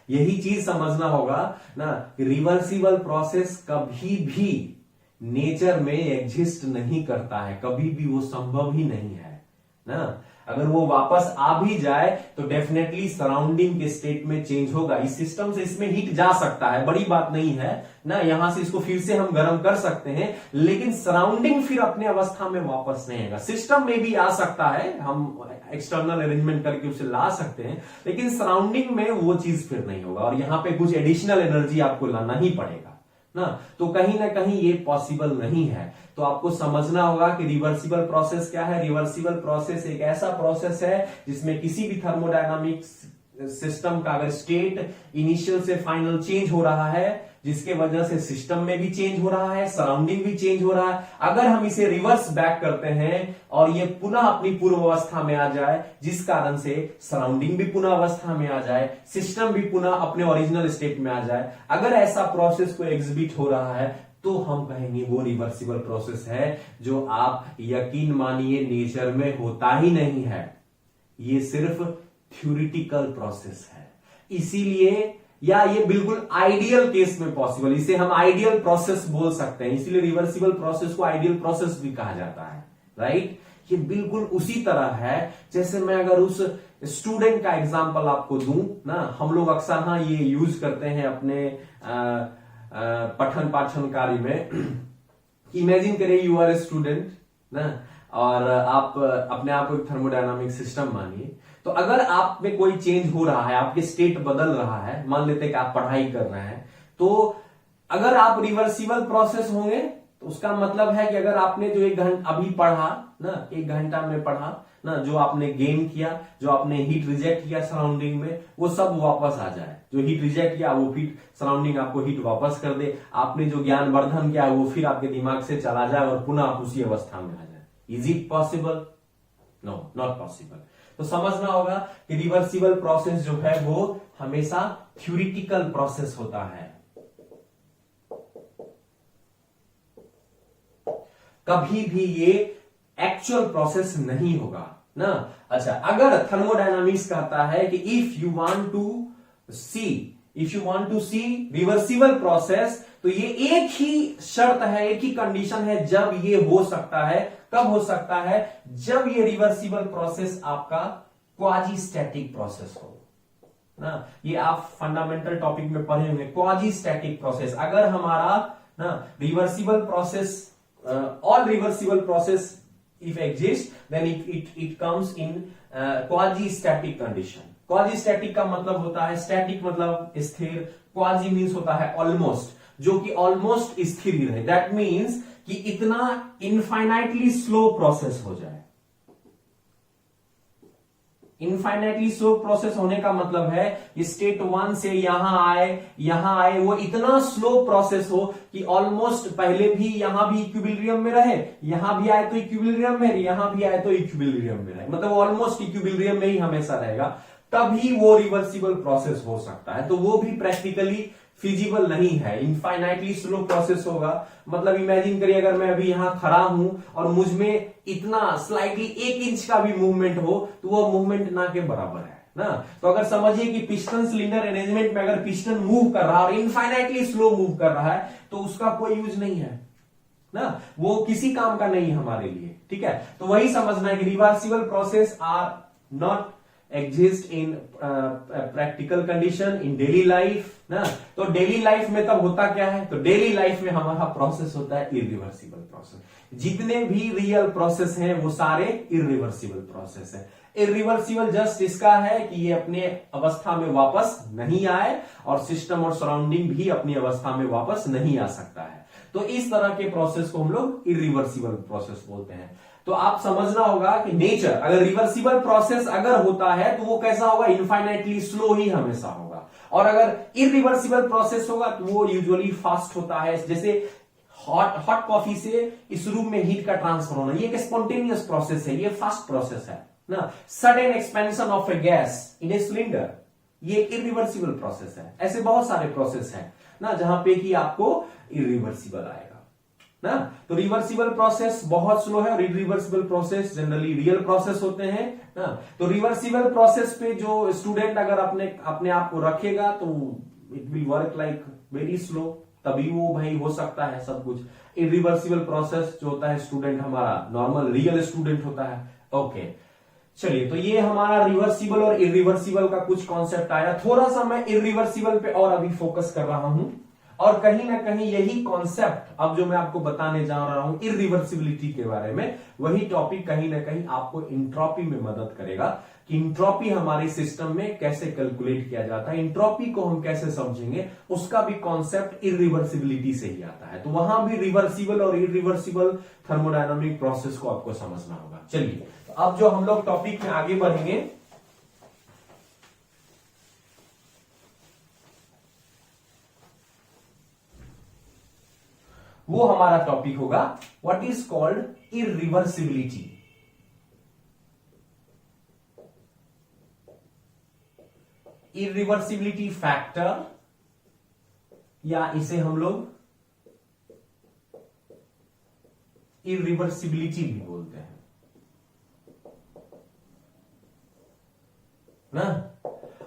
यही चीज समझना होगा ना कि रिवर्सिबल प्रोसेस कभी भी नेचर में एग्जिस्ट नहीं करता है, कभी भी वो संभव ही नहीं है ना। अगर वो वापस आ भी जाए तो डेफिनेटली सराउंडिंग के स्टेट में चेंज होगा। इस सिस्टम से इसमें हीट जा सकता है, बड़ी बात नहीं है ना, यहां से इसको फिर से हम गर्म कर सकते हैं, लेकिन सराउंडिंग फिर अपने अवस्था में वापस नहीं आएगा। सिस्टम में भी आ सकता है, हम एक्सटर्नल अरेंजमेंट करके उसे ला सकते हैं, लेकिन सराउंडिंग में वो चीज फिर नहीं होगा और यहां पे कुछ एडिशनल एनर्जी आपको लाना ही पड़ेगा ना। तो कहीं ना कहीं ये पॉसिबल नहीं है। तो आपको समझना होगा कि रिवर्सिबल प्रोसेस क्या है। रिवर्सिबल प्रोसेस एक ऐसा प्रोसेस है जिसमें किसी भी थर्मोडायनामिक सिस्टम का अगर स्टेट इनिशियल से फाइनल चेंज हो रहा है, जिसके वजह से सिस्टम में भी चेंज हो रहा है, सराउंडिंग भी चेंज हो रहा है, अगर हम इसे रिवर्स बैक करते हैं और ये पुनः अपनी पूर्व अवस्था में आ जाए, जिस कारण से सराउंडिंग भी पुनः अवस्था में आ जाए, सिस्टम भी पुनः अपने ओरिजिनल स्टेट में आ जाए, अगर ऐसा प्रोसेस को एग्जिबिट हो रहा है तो हम कहेंगे वो रिवर्सिबल प्रोसेस है, जो आप यकीन मानिए नेचर में होता ही नहीं है, ये सिर्फ थ्योरेटिकल प्रोसेस है। इसीलिए या ये बिल्कुल आइडियल केस में पॉसिबल, इसे हम आइडियल प्रोसेस बोल सकते हैं, इसीलिए रिवर्सिबल प्रोसेस को आइडियल प्रोसेस भी कहा जाता है, राइट। ये बिल्कुल उसी तरह है जैसे मैं अगर उस स्टूडेंट का एग्जांपल आपको दूं ना, हम लोग अक्सर हाँ ये यूज करते हैं अपने पठन पाठन कार्य में। इमेजिन करिए यू आर ए स्टूडेंट ना, और आप अपने आप को एक थर्मोडायनामिक सिस्टम मानिए। तो अगर आप में कोई चेंज हो रहा है, आपके स्टेट बदल रहा है, मान लेते हैं कि आप पढ़ाई कर रहे हैं, तो अगर आप रिवर्सिबल प्रोसेस होंगे तो उसका मतलब है कि अगर आपने जो 1 घंटा अभी पढ़ा ना, 1 घंटा में पढ़ा ना, जो आपने गेन किया, जो आपने हीट रिजेक्ट किया सराउंडिंग में, वो सब वापस आ जाए। जो हीट रिजेक्ट किया वो फिर सराउंडिंग आपको हीट वापस कर दे। आपने जो ज्ञान वर्धन किया वो फिर आपके दिमाग से चला जाए और पुनः आप उसी अवस्था में आ जाए। Is it possible? No, not possible. तो समझना होगा कि रिवर्सिबल प्रोसेस जो है वो हमेशा थ्योरेटिकल प्रोसेस होता है, कभी भी ये एक्चुअल प्रोसेस नहीं होगा ना। अच्छा, अगर थर्मोडायनामिक्स कहता है कि if you want to see reversible process, तो ये एक ही शर्त है, एक ही कंडीशन है जब ये हो सकता है। कब हो सकता है? जब ये रिवर्सिबल प्रोसेस आपका क्वाजी स्टैटिक प्रोसेस हो ना। ये आप फंडामेंटल टॉपिक में पढ़े होंगे, क्वाजी स्टैटिक प्रोसेस। अगर हमारा ना reversible process, all reversible process if exist, then it comes in quasi static condition. quasi static का मतलब होता है, static मतलब स्थिर, quasi means होता है almost, जो कि almost स्थिर ही रहे। that means कि इतना infinitely slow process हो जाए। इनफाइनाइटली स्लो प्रोसेस होने का मतलब है कि स्टेट 1 से यहां आए, वो इतना स्लो प्रोसेस हो कि ऑलमोस्ट पहले भी यहां भी इक्विलिब्रियम में रहे, यहां भी आए तो इक्विलिब्रियम में, यहां भी आए तो इक्विलिब्रियम में रहे, मतलब ऑलमोस्ट इक्विलिब्रियम में ही हमेशा रहेगा, तभी वो रिवर्सिबल प्रोसेस हो सकता है। तो वो भी प्रैक्टिकली फिजिबल नहीं है, इनफाइनाइटली स्लो प्रोसेस होगा। मतलब इमेजिन करिए अगर मैं अभी यहां खड़ा हूं और मुझ में इतना स्लाइटली 1 इंच का भी मूवमेंट हो तो वो मूवमेंट ना के बराबर है ना। तो अगर समझिए कि पिस्टन सिलेंडर अरेंजमेंट में अगर पिस्टन मूव कर रहा है और इनफाइनाइटली स्लो मूव कर रहा है तो उसका कोई यूज नहीं है ना, वो किसी काम का नहीं है हमारे लिए, ठीक है। तो वही समझना है कि reversible process are not exist in practical condition in daily life ना। तो डेली लाइफ में तब होता क्या है? तो डेली लाइफ में हमारा प्रोसेस होता है इरिवर्सिबल प्रोसेस। जितने भी रियल प्रोसेस हैं वो सारे इरिवर्सिबल प्रोसेस है। इरिवर्सिबल जस्ट इसका है कि ये अपने अवस्था में वापस नहीं आए और सिस्टम और सराउंडिंग भी अपनी अवस्था में वापस नहीं आ सकता है। तो इस तरह के प्रोसेस को हम लोग इरिवर्सिबल प्रोसेस बोलते हैं। तो आप समझना होगा कि नेचर, अगर रिवर्सिबल प्रोसेस अगर होता है तो वो कैसा होगा? इनफाइनाइटली स्लो ही हमेशा होगा। और अगर इरिवर्सिबल प्रोसेस होगा तो वो यूजुअली फास्ट होता है। जैसे हॉट कॉफी से इस रूम में हीट का ट्रांसफर होना, ये एक स्पॉन्टेनियस प्रोसेस है, ये फास्ट प्रोसेस है ना। Sudden expansion of A gas in a cylinder, ये एक इरिवर्सिबल प्रोसेस है। ऐसे बहुत सारे प्रोसेस हैं ना जहां पे कि आपको इरिवर्सिबल आएगा ना। तो रिवर्सिबल प्रोसेस बहुत स्लो है और irreversible process generally real process होते हैं ना। तो रिवर्सिबल प्रोसेस पे जो स्टूडेंट अगर अपने आप को रखेगा तो it will work like very slow, तभी वो भाई हो सकता है सब कुछ। इरिवर्सिबल प्रोसेस जो होता है, स्टूडेंट हमारा नॉर्मल रियल स्टूडेंट होता है, ओके। चलिए, तो ये हमारा रिवर्सिबल और इरिवर्सिबल का कुछ कॉन्सेप्ट आया। थोड़ा सा मैं इरिवर्सिबल पे और अभी फोकस कर रहा हूं, और कहीं ना कहीं यही कॉन्सेप्ट अब जो मैं आपको बताने जा रहा हूं इरिवर्सिबिलिटी के बारे में, वही टॉपिक कहीं ना कहीं आपको इंट्रोपी में मदद करेगा कि इंट्रोपी हमारे सिस्टम में कैसे कैलकुलेट किया जाता है, इंट्रोपी को हम कैसे समझेंगे, उसका भी कॉन्सेप्ट इरिवर्सिबिलिटी से ही आता है। तो वहां भी रिवर्सिबल और इरिवर्सिबल थर्मोडायनामिक प्रोसेस को आपको समझना होगा। चलिए, तो अब जो हम लोग टॉपिक में आगे बढ़ेंगे, वो हमारा टॉपिक होगा what is called irreversibility. Irreversibility factor, या इसे हम लोग इरिवर्सिबिलिटी भी बोलते हैं ना,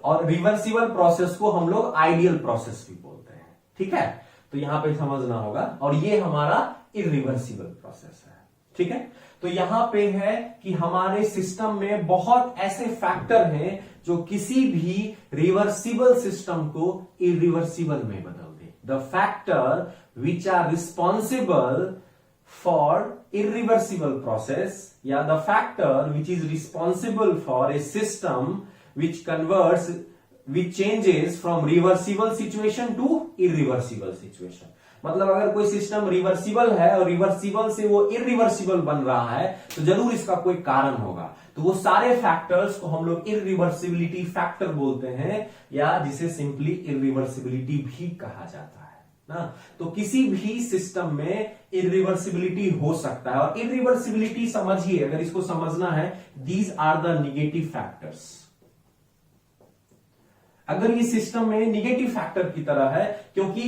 और रिवर्सिबल प्रोसेस को हम लोग आइडियल प्रोसेस भी बोलते हैं। ठीक है, तो यहां पे समझना होगा, और ये हमारा इरिवर्सिबल प्रोसेस है। ठीक है, तो यहां पे है कि हमारे सिस्टम में बहुत ऐसे फैक्टर हैं जो किसी भी रिवर्सिबल सिस्टम को इरिवर्सिबल में बदल दे। The factor which are responsible for irreversible process, या the factor which is responsible for a system which converts, which changes from reversible situation to irreversible situation। मतलब अगर कोई सिस्टम रिवर्सिबल है और रिवर्सिबल से वो इरिवर्सिबल बन रहा है, तो जरूर इसका कोई कारण होगा। तो वो सारे फैक्टर्स को हम लोग इरिवर्सिबिलिटी फैक्टर बोलते हैं, या जिसे सिंपली इरिवर्सिबिलिटी भी कहा जाता है ना। तो किसी भी सिस्टम में इरिवर्सिबिलिटी हो सकता है, और इरिवर्सिबिलिटी समझिए, अगर इसको समझना है, these are the negative factors. अगर ये सिस्टम में निगेटिव फैक्टर की तरह है, क्योंकि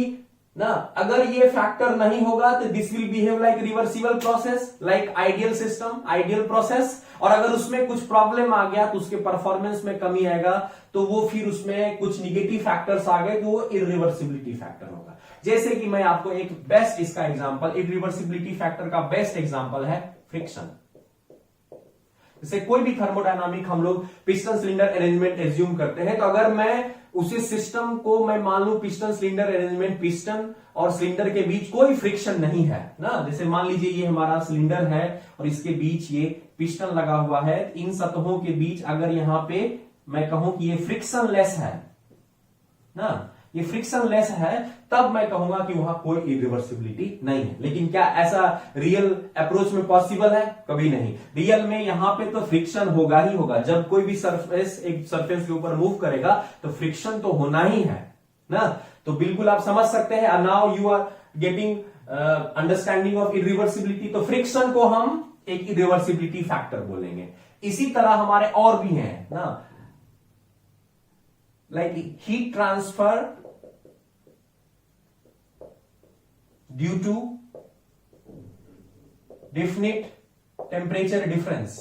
ना अगर ये फैक्टर नहीं होगा तो this will behave like reversible process, like ideal system, ideal process. और अगर उसमें कुछ प्रॉब्लम आ गया तो उसके परफॉर्मेंस में कमी आएगा, तो वो फिर उसमें कुछ निगेटिव फैक्टर्स आ गए तो वो इरिवर्सिबिलिटी फैक्टर होगा। जैसे कि मैं आपको एक बेस्ट इसका एग्जांपल, इरिवर्सिबिलिटी फैक्टर का बेस्ट एग्जांपल है फ्रिक्शन। जैसे कोई भी थर्मोडायनामिक हम लोग पिस्टन सिलेंडर अरेंजमेंट एज्यूम करते हैं, तो अगर मैं उसी सिस्टम को मैं मान लू पिस्टन सिलेंडर अरेंजमेंट, पिस्टन और सिलेंडर के बीच कोई फ्रिक्शन नहीं है ना। जैसे मान लीजिए ये हमारा सिलेंडर है और इसके बीच ये पिस्टन लगा हुआ है, इन सतहों के बीच अगर यहां पे मैं कहूं कि ये फ्रिक्शन लेस है ना, ये फ्रिक्शन लेस है, तब मैं कहूंगा कि वहां कोई इरिवर्सिबिलिटी नहीं है। लेकिन क्या ऐसा रियल अप्रोच में पॉसिबल है? कभी नहीं। रियल में यहां पे तो फ्रिक्शन होगा ही होगा। जब कोई भी सरफेस एक सरफेस के ऊपर मूव करेगा तो फ्रिक्शन तो होना ही है ना। तो बिल्कुल आप समझ सकते हैं। Now you are getting understanding of irreversibility. तो फ्रिक्शन को हम एक इरिवर्सिबिलिटी फैक्टर बोलेंगे। इसी तरह हमारे और भी हैं ना, like heat transfer due to definite temperature difference।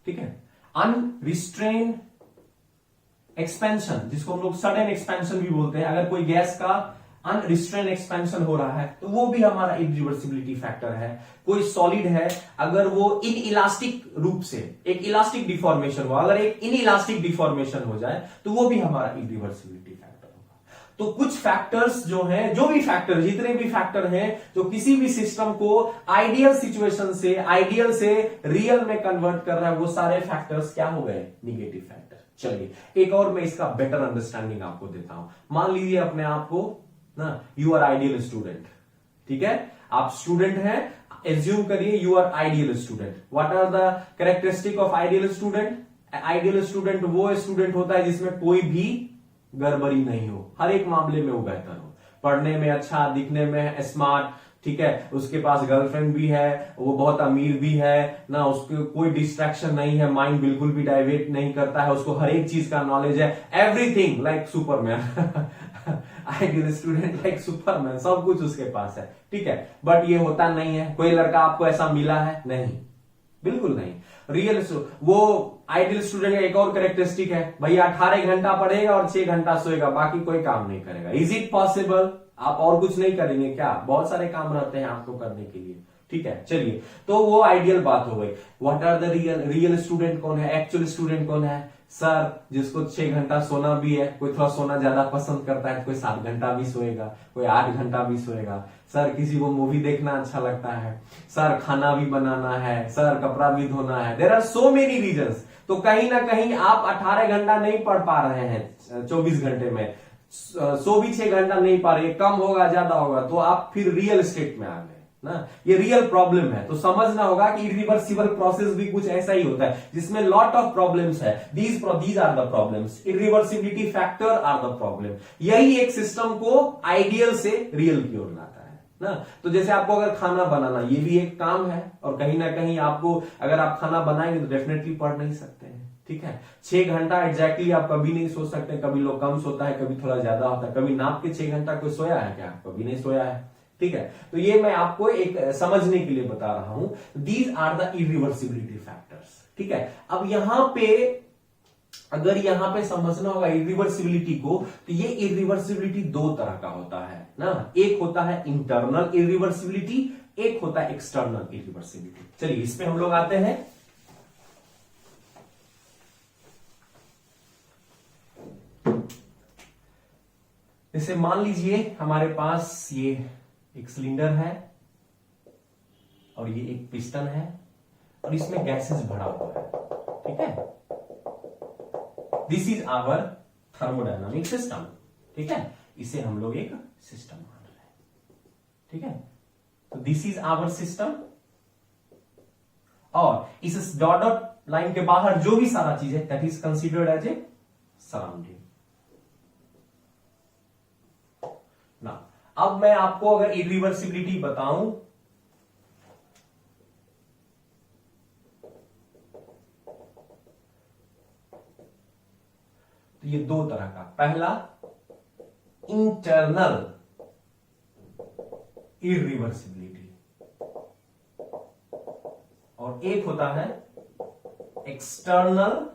ठीक है, अनरिस्ट्रेन्ड एक्सपेंशन, जिसको हम लोग सडन एक्सपेंशन भी बोलते हैं। अगर कोई गैस का अनरिस्ट्रेन्ड एक्सपेंशन हो रहा है तो वो भी हमारा इरिवर्सिबिलिटी फैक्टर है। कोई सॉलिड है, अगर वो इन इलास्टिक रूप से एक इलास्टिक डिफॉर्मेशन हो, अगर एक इन इलास्टिक डिफॉर्मेशन हो जाए तो वो भी हमारा इरिवर्सिबिलिटी फैक्टर। तो कुछ फैक्टर्स जो हैं, जो भी फैक्टर, जितने भी फैक्टर हैं जो किसी भी सिस्टम को आइडियल सिचुएशन से, आइडियल से रियल में कन्वर्ट कर रहा है, वो सारे फैक्टर्स क्या हो गए? Negative factor. चलिए, एक और मैं इसका बेटर अंडरस्टैंडिंग आपको देता हूं। मान लीजिए अपने आप को ना, यू आर आइडियल स्टूडेंट। ठीक है, आप स्टूडेंट हैं, एज्यूम करिए you are ideal student. What are the characteristic of ideal student? Ideal student वो स्टूडेंट होता है जिसमें कोई भी गड़बड़ी नहीं हो, हर एक मामले में वो बेहतर हो, पढ़ने में अच्छा, दिखने में स्मार्ट, ठीक है, उसके पास गर्लफ्रेंड भी है, वो बहुत अमीर भी है ना, उसको कोई डिस्ट्रैक्शन नहीं है, माइंड बिल्कुल भी डाइवर्ट नहीं करता है, उसको हर एक चीज का नॉलेज है, everything like Superman. Ideal student like Superman, सब कुछ उसके पास है। ठीक है, बट ये होता नहीं है। कोई लड़का आपको ऐसा मिला है? नहीं, बिल्कुल नहीं। रियल वो आइडियल स्टूडेंट का एक और कैरेक्टरिस्टिक है, भैया 18 घंटा पढ़ेगा और 6 घंटा सोएगा, बाकी कोई काम नहीं करेगा। Is it possible? आप और कुछ नहीं करेंगे क्या? बहुत सारे काम रहते हैं आपको करने के लिए। ठीक है, चलिए, तो वो आइडियल बात हो गई। What are the real student कौन है, एक्चुअल स्टूडेंट कौन है? सर, जिसको 6 घंटा सोना भी है, कोई थोड़ा सोना ज्यादा पसंद करता है, कोई 7 घंटा भी सोएगा, कोई 8 घंटा भी सोएगा। सर, किसी को मूवी देखना अच्छा लगता है, सर खाना भी बनाना है, सर कपड़ा भी धोना है। There are so many reasons. तो कहीं ना कहीं आप 18 घंटा नहीं पढ़ पा रहे हैं 24 घंटे में, सो भी 6 घंटा नहीं पा रहे, कम होगा ज्यादा होगा, तो आप फिर रियल स्टेट में आ गए ना, ये रियल प्रॉब्लम है। तो समझना होगा कि इरिवर्सिबल प्रोसेस भी कुछ ऐसा ही होता है जिसमें लॉट ऑफ प्रॉब्लम्स है। These are the problems, irreversibility factor are the problem. यही एक सिस्टम को आइडियल से रियल की ओर लाता है ना। तो जैसे आपको अगर खाना बनाना, ये भी एक काम है, और कहीं ना कहीं आपको, अगर आप खाना बनाएंगे तो डेफिनेटली पढ़ नहीं सकते हैं, ठीक है। 6 घंटा एग्जैक्टली आप कभी नहीं सो सकते, कभी लोग कम सोता है, कभी थोड़ा ज्यादा होता है, कभी नाप के 6 घंटा कोई सोया है क्या? कभी नहीं सोया है, ठीक है। तो ये मैं आपको एक समझने के लिए बता रहा हूं। These are the irreversibility factors, ठीक है। अब यहां पे अगर यहां पे समझना होगा इरिवर्सिबिलिटी को, तो ये इरिवर्सिबिलिटी 2 तरह का होता है ना। एक होता है इंटरनल इरिवर्सिबिलिटी, एक होता है एक्सटर्नल इरिवर्सिबिलिटी। चलिए इस पे हम लोग आते हैं। जैसे मान लीजिए हमारे पास ये एक सिलेंडर है और ये एक पिस्टन है और इसमें गैसेस भरा हुआ है, ठीक है। This is our thermodynamic system, ठीक है। इसे हम लोग एक सिस्टम मान रहे हैं, ठीक है। तो दिस इज आवर सिस्टम, और इस डॉट डॉट लाइन के बाहर जो भी सारा चीज है that is considered as a surrounding ना। अब मैं आपको अगर इरिवर्सिबिलिटी बताऊं, तो ये 2 तरह का, पहला इंटरनल इरिवर्सिबिलिटी और एक होता है external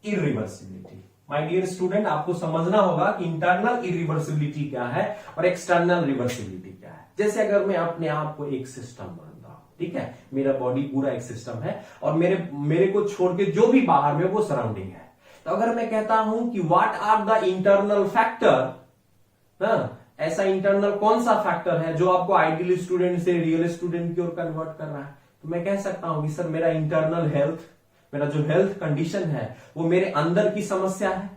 irreversibility. My dear student, आपको समझना होगा कि इंटरनल इरिवर्सिबिलिटी क्या है और एक्सटर्नल रिवर्सिबिलिटी क्या है। जैसे अगर मैं अपने आप को एक सिस्टम मानता हूं, ठीक है, मेरा बॉडी पूरा एक सिस्टम है और मेरे को छोड़ के जो भी बाहर में वो सराउंडिंग है। तो अगर मैं कहता हूं कि what are the internal factor, ना, ऐसा इंटरनल कौन सा फैक्टर है जो आपको आइडियल स्टूडेंट से रियल स्टूडेंट की ओर कन्वर्ट कर रहा है, तो मैं कह सकता हूं कि सर मेरा इंटरनल हेल्थ, मेरा जो हेल्थ कंडीशन है वो मेरे अंदर की समस्या है।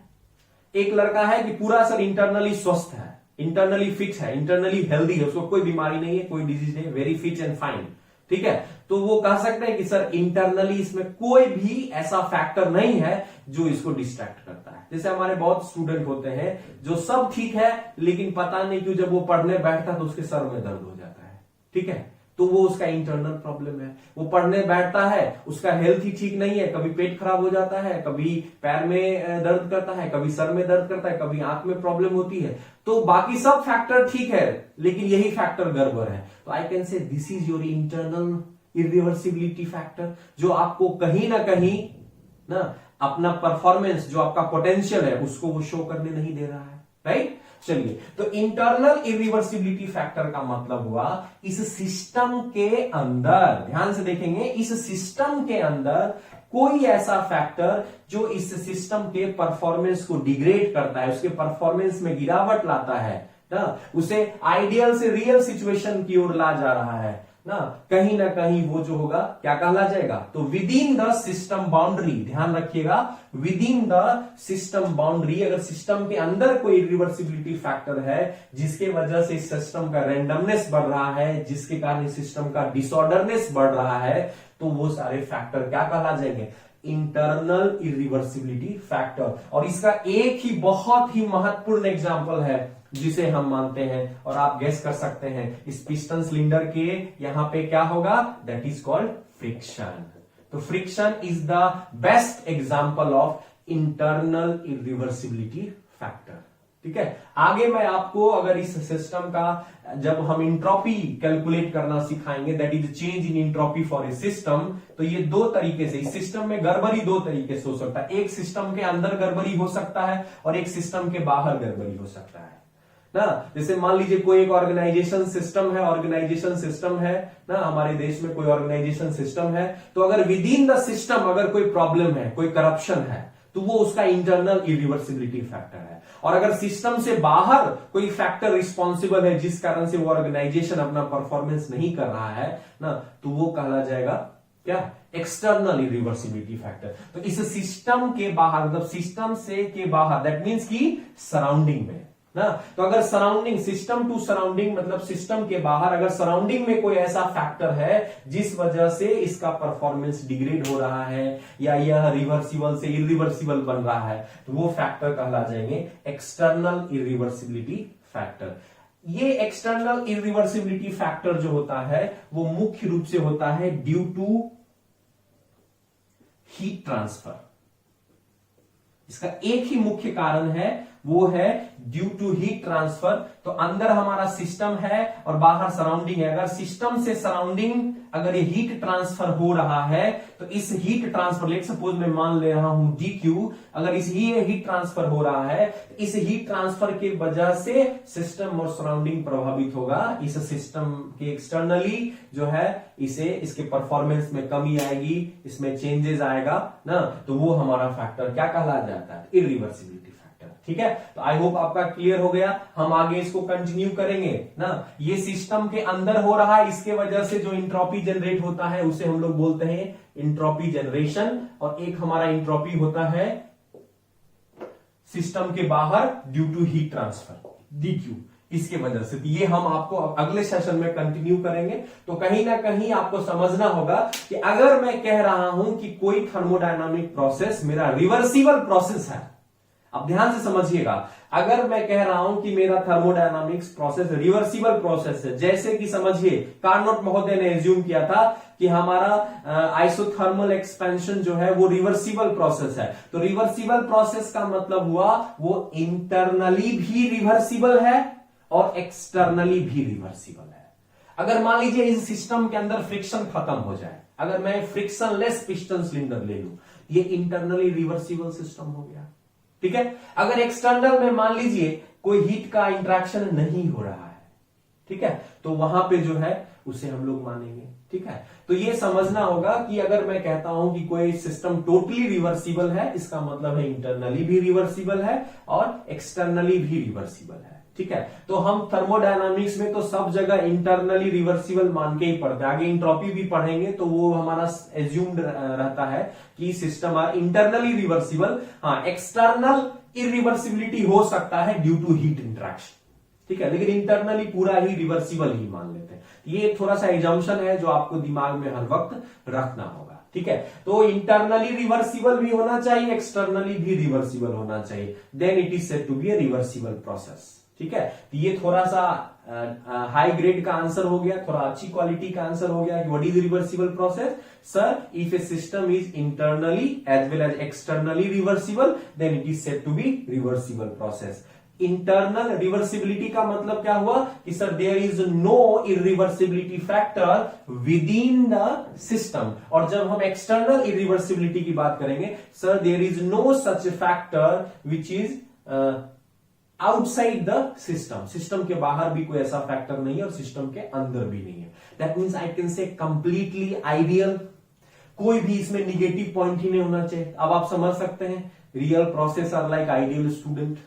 एक लड़का है कि पूरा सर इंटरनली स्वस्थ है, इंटरनली फिट है, इंटरनली हेल्दी है, उसको कोई बीमारी नहीं है, कोई डिजीज नहीं, वेरी फिट एंड फाइन, ठीक है। तो वो कह सकते हैं कि सर इंटरनली इसमें कोई भी ऐसा फैक्टर नहीं है जो इसको डिस्ट्रैक्ट करता है। जैसे हमारे बहुत स्टूडेंट होते हैं जो सब ठीक है लेकिन पता नहीं क्यों जब वो पढ़ने बैठता है तो उसके सर में दर्द हो जाता है, ठीक है। तो वो उसका इंटरनल प्रॉब्लम है। वो पढ़ने बैठता है, उसका हेल्थ ही ठीक नहीं है, कभी पेट खराब हो जाता है, कभी पैर में दर्द करता है, कभी सर में दर्द करता है, कभी आंख में प्रॉब्लम होती है। तो बाकी सब फैक्टर ठीक है लेकिन यही फैक्टर गड़बड़ है। तो I can say this is your internal irreversibility factor, जो आपको कहीं ना कहीं ना अपना परफॉर्मेंस, जो आपका पोटेंशियल है उसको वो शो करने नहीं दे रहा है, राइट। चलिए, तो इंटरनल इरिवर्सिबिलिटी फैक्टर का मतलब हुआ इस सिस्टम के अंदर, ध्यान से देखेंगे, इस सिस्टम के अंदर कोई ऐसा फैक्टर जो इस सिस्टम के परफॉर्मेंस को डिग्रेड करता है, उसके परफॉर्मेंस में गिरावट लाता है ना, उसे आइडियल से रियल सिचुएशन की ओर ला जा रहा है ना, कहीं ना कहीं वो जो होगा क्या कहला जाएगा, तो with in the system boundary, ध्यान रखिएगा, with in the system boundary, अगर सिस्टम के अंदर कोई रिवर्सिबिलिटी फैक्टर है जिसके वजह से इस सिस्टम का रैंडमनेस बढ़ रहा है, जिसके कारण इस सिस्टम का डिसऑर्डरनेस बढ़ रहा है, तो वो सारे फैक्टर क्या कहला जाएंगे, इंटरनल इरिवर्सिबिलिटी फैक्टर। और इसका एक ही बहुत ही महत्वपूर्ण एग्जांपल है जिसे हम मानते हैं, और आप गेस कर सकते हैं इस पिस्टन सिलेंडर के यहां पे क्या होगा, दैट इज कॉल्ड फ्रिक्शन। तो friction is the best example of internal irreversibility factor, ठीक है। आगे मैं आपको अगर इस सिस्टम का, जब हम इंट्रोपी कैलकुलेट करना सिखाएंगे, that is change in entropy for a system, तो ये 2 तरीके से, इस सिस्टम में गड़बड़ी 2 तरीके से हो सकता है। एक सिस्टम के अंदर गड़बड़ी हो सकता है और एक सिस्टम के बाहर गड़बड़ी हो सकता है ना। जैसे मान लीजिए कोई एक ऑर्गेनाइजेशन सिस्टम है ना, हमारे देश में कोई ऑर्गेनाइजेशन सिस्टम है, तो अगर विद इन द सिस्टम अगर कोई प्रॉब्लम है, कोई करप्शन है, तो वो उसका इंटरनल इरिवर्सिबिलिटी फैक्टर है। और अगर सिस्टम से बाहर कोई फैक्टर रिस्पॉन्सिबल है जिस कारण से वो ऑर्गेनाइजेशन अपना परफॉर्मेंस नहीं कर रहा है ना, तो वो कहला जाएगा क्या, एक्सटर्नल इरिवर्सिबिलिटी फैक्टर। तो इस सिस्टम के बाहर, मतलब सिस्टम से के बाहर, दैट मीन्स की सराउंडिंग में ना। तो अगर सराउंडिंग, सिस्टम टू सराउंडिंग मतलब सिस्टम के बाहर अगर सराउंडिंग में कोई ऐसा फैक्टर है जिस वजह से इसका परफॉर्मेंस डिग्रेड हो रहा है या यह रिवर्सिबल से इरिवर्सिबल बन रहा है, तो वो फैक्टर कहला जाएंगे एक्सटर्नल इरिवर्सिबिलिटी फैक्टर। ये एक्सटर्नल इरिवर्सिबिलिटी फैक्टर जो होता है वो मुख्य रूप से होता है ड्यू टू हीट ट्रांसफर। इसका एक ही मुख्य कारण है, वो है ड्यू टू हीट ट्रांसफर। तो अंदर हमारा सिस्टम है और बाहर सराउंडिंग है। अगर सिस्टम से सराउंडिंग अगर ये हीट ट्रांसफर हो रहा है, तो इस हीट ट्रांसफर, लेट सपोज मैं मान ले रहा हूं DQ, अगर इस हीट ट्रांसफर हो रहा है, तो इस हीट ट्रांसफर की वजह से सिस्टम और सराउंडिंग प्रभावित होगा। इस सिस्टम के एक्सटर्नली जो है इसे, इसके परफॉर्मेंस में कमी आएगी, इसमें चेंजेस आएगा ना, तो वो हमारा फैक्टर क्या कहला जाता है, इरिवर्सिबिलिटी फैक्टर। ठीक है, तो आई होप आपका क्लियर हो गया। हम आगे इसको कंटिन्यू करेंगे ना। ये सिस्टम के अंदर हो रहा है, इसके वजह से जो इंट्रोपी जनरेट होता है उसे हम लोग बोलते हैं इंट्रोपी जनरेशन, और एक हमारा इंट्रोपी होता है सिस्टम के बाहर due to heat transfer DQ, इसके वजह से। तो ये हम आपको अगले सेशन में कंटिन्यू करेंगे। तो कहीं ना कहीं आपको समझना होगा कि अगर मैं कह रहा हूं कि कोई थर्मोडायनामिक प्रोसेस मेरा रिवर्सिबल प्रोसेस है, अब ध्यान से समझिएगा, अगर मैं कह रहा हूं कि मेरा थर्मोडायनामिक्स प्रोसेस रिवर्सिबल प्रोसेस है, जैसे कि समझिए कार्नोट महोदय ने एज्यूम किया था कि हमारा आइसोथर्मल एक्सपेंशन जो है वो रिवर्सिबल प्रोसेस है। तो रिवर्सिबल प्रोसेस का मतलब हुआ वो इंटरनली भी रिवर्सिबल है और एक्सटर्नली भी रिवर्सिबल है। अगर मान लीजिए इस सिस्टम के अंदर फ्रिक्शन खत्म हो जाए, अगर मैं फ्रिक्शनलेस पिस्टन सिलेंडर ले लूं, ये इंटरनली रिवर्सिबल सिस्टम हो गया। ठीक है, अगर एक्सटर्नल में मान लीजिए कोई हीट का इंटरेक्शन नहीं हो रहा है, ठीक है, तो वहां पे जो है उसे हम लोग मानेंगे। ठीक है, तो ये समझना होगा कि अगर मैं कहता हूं कि कोई सिस्टम टोटली रिवर्सिबल है, इसका मतलब है इंटरनली भी रिवर्सिबल है और एक्सटर्नली भी रिवर्सिबल है। ठीक है, तो हम थर्मोडायनामिक्स में तो सब जगह इंटरनली रिवर्सिबल मान के ही पढ़ते हैं। आगे इंट्रोपी भी पढ़ेंगे तो वो हमारा एज्यूम्ड रहता है कि सिस्टम आर इंटरनली रिवर्सिबल। हाँ, एक्सटर्नल इरिवर्सिबिलिटी हो सकता है ड्यू टू हीट इंटरेक्शन। ठीक है, लेकिन इंटरनली पूरा ही रिवर्सिबल ही मान लेते हैं। ये थोड़ा सा एजम्पशन है जो आपको दिमाग में हर वक्त रखना होगा। ठीक है, तो इंटरनली रिवर्सिबल भी होना चाहिए, एक्सटर्नली भी रिवर्सिबल होना चाहिए, then it is said to be a reversible process. ठीक है, तो ये थोड़ा सा हाई ग्रेड का आंसर हो गया, थोड़ा अच्छी क्वालिटी का आंसर हो गया कि what is reversible process. Sir, if a system is internally as well as externally reversible, then it is said to be reversible process. Internal reversibility का मतलब क्या हुआ कि sir there is no irreversibility factor within the system. और जब हम external irreversibility की बात करेंगे, sir there is no such factor which is outside the system. System के बाहर भी कोई ऐसा फैक्टर नहीं है और सिस्टम के अंदर भी नहीं है। That means I can say completely ideal, कोई भी इसमें निगेटिव पॉइंट ही नहीं होना चाहिए। अब आप समझ सकते हैं, real process are like ideal student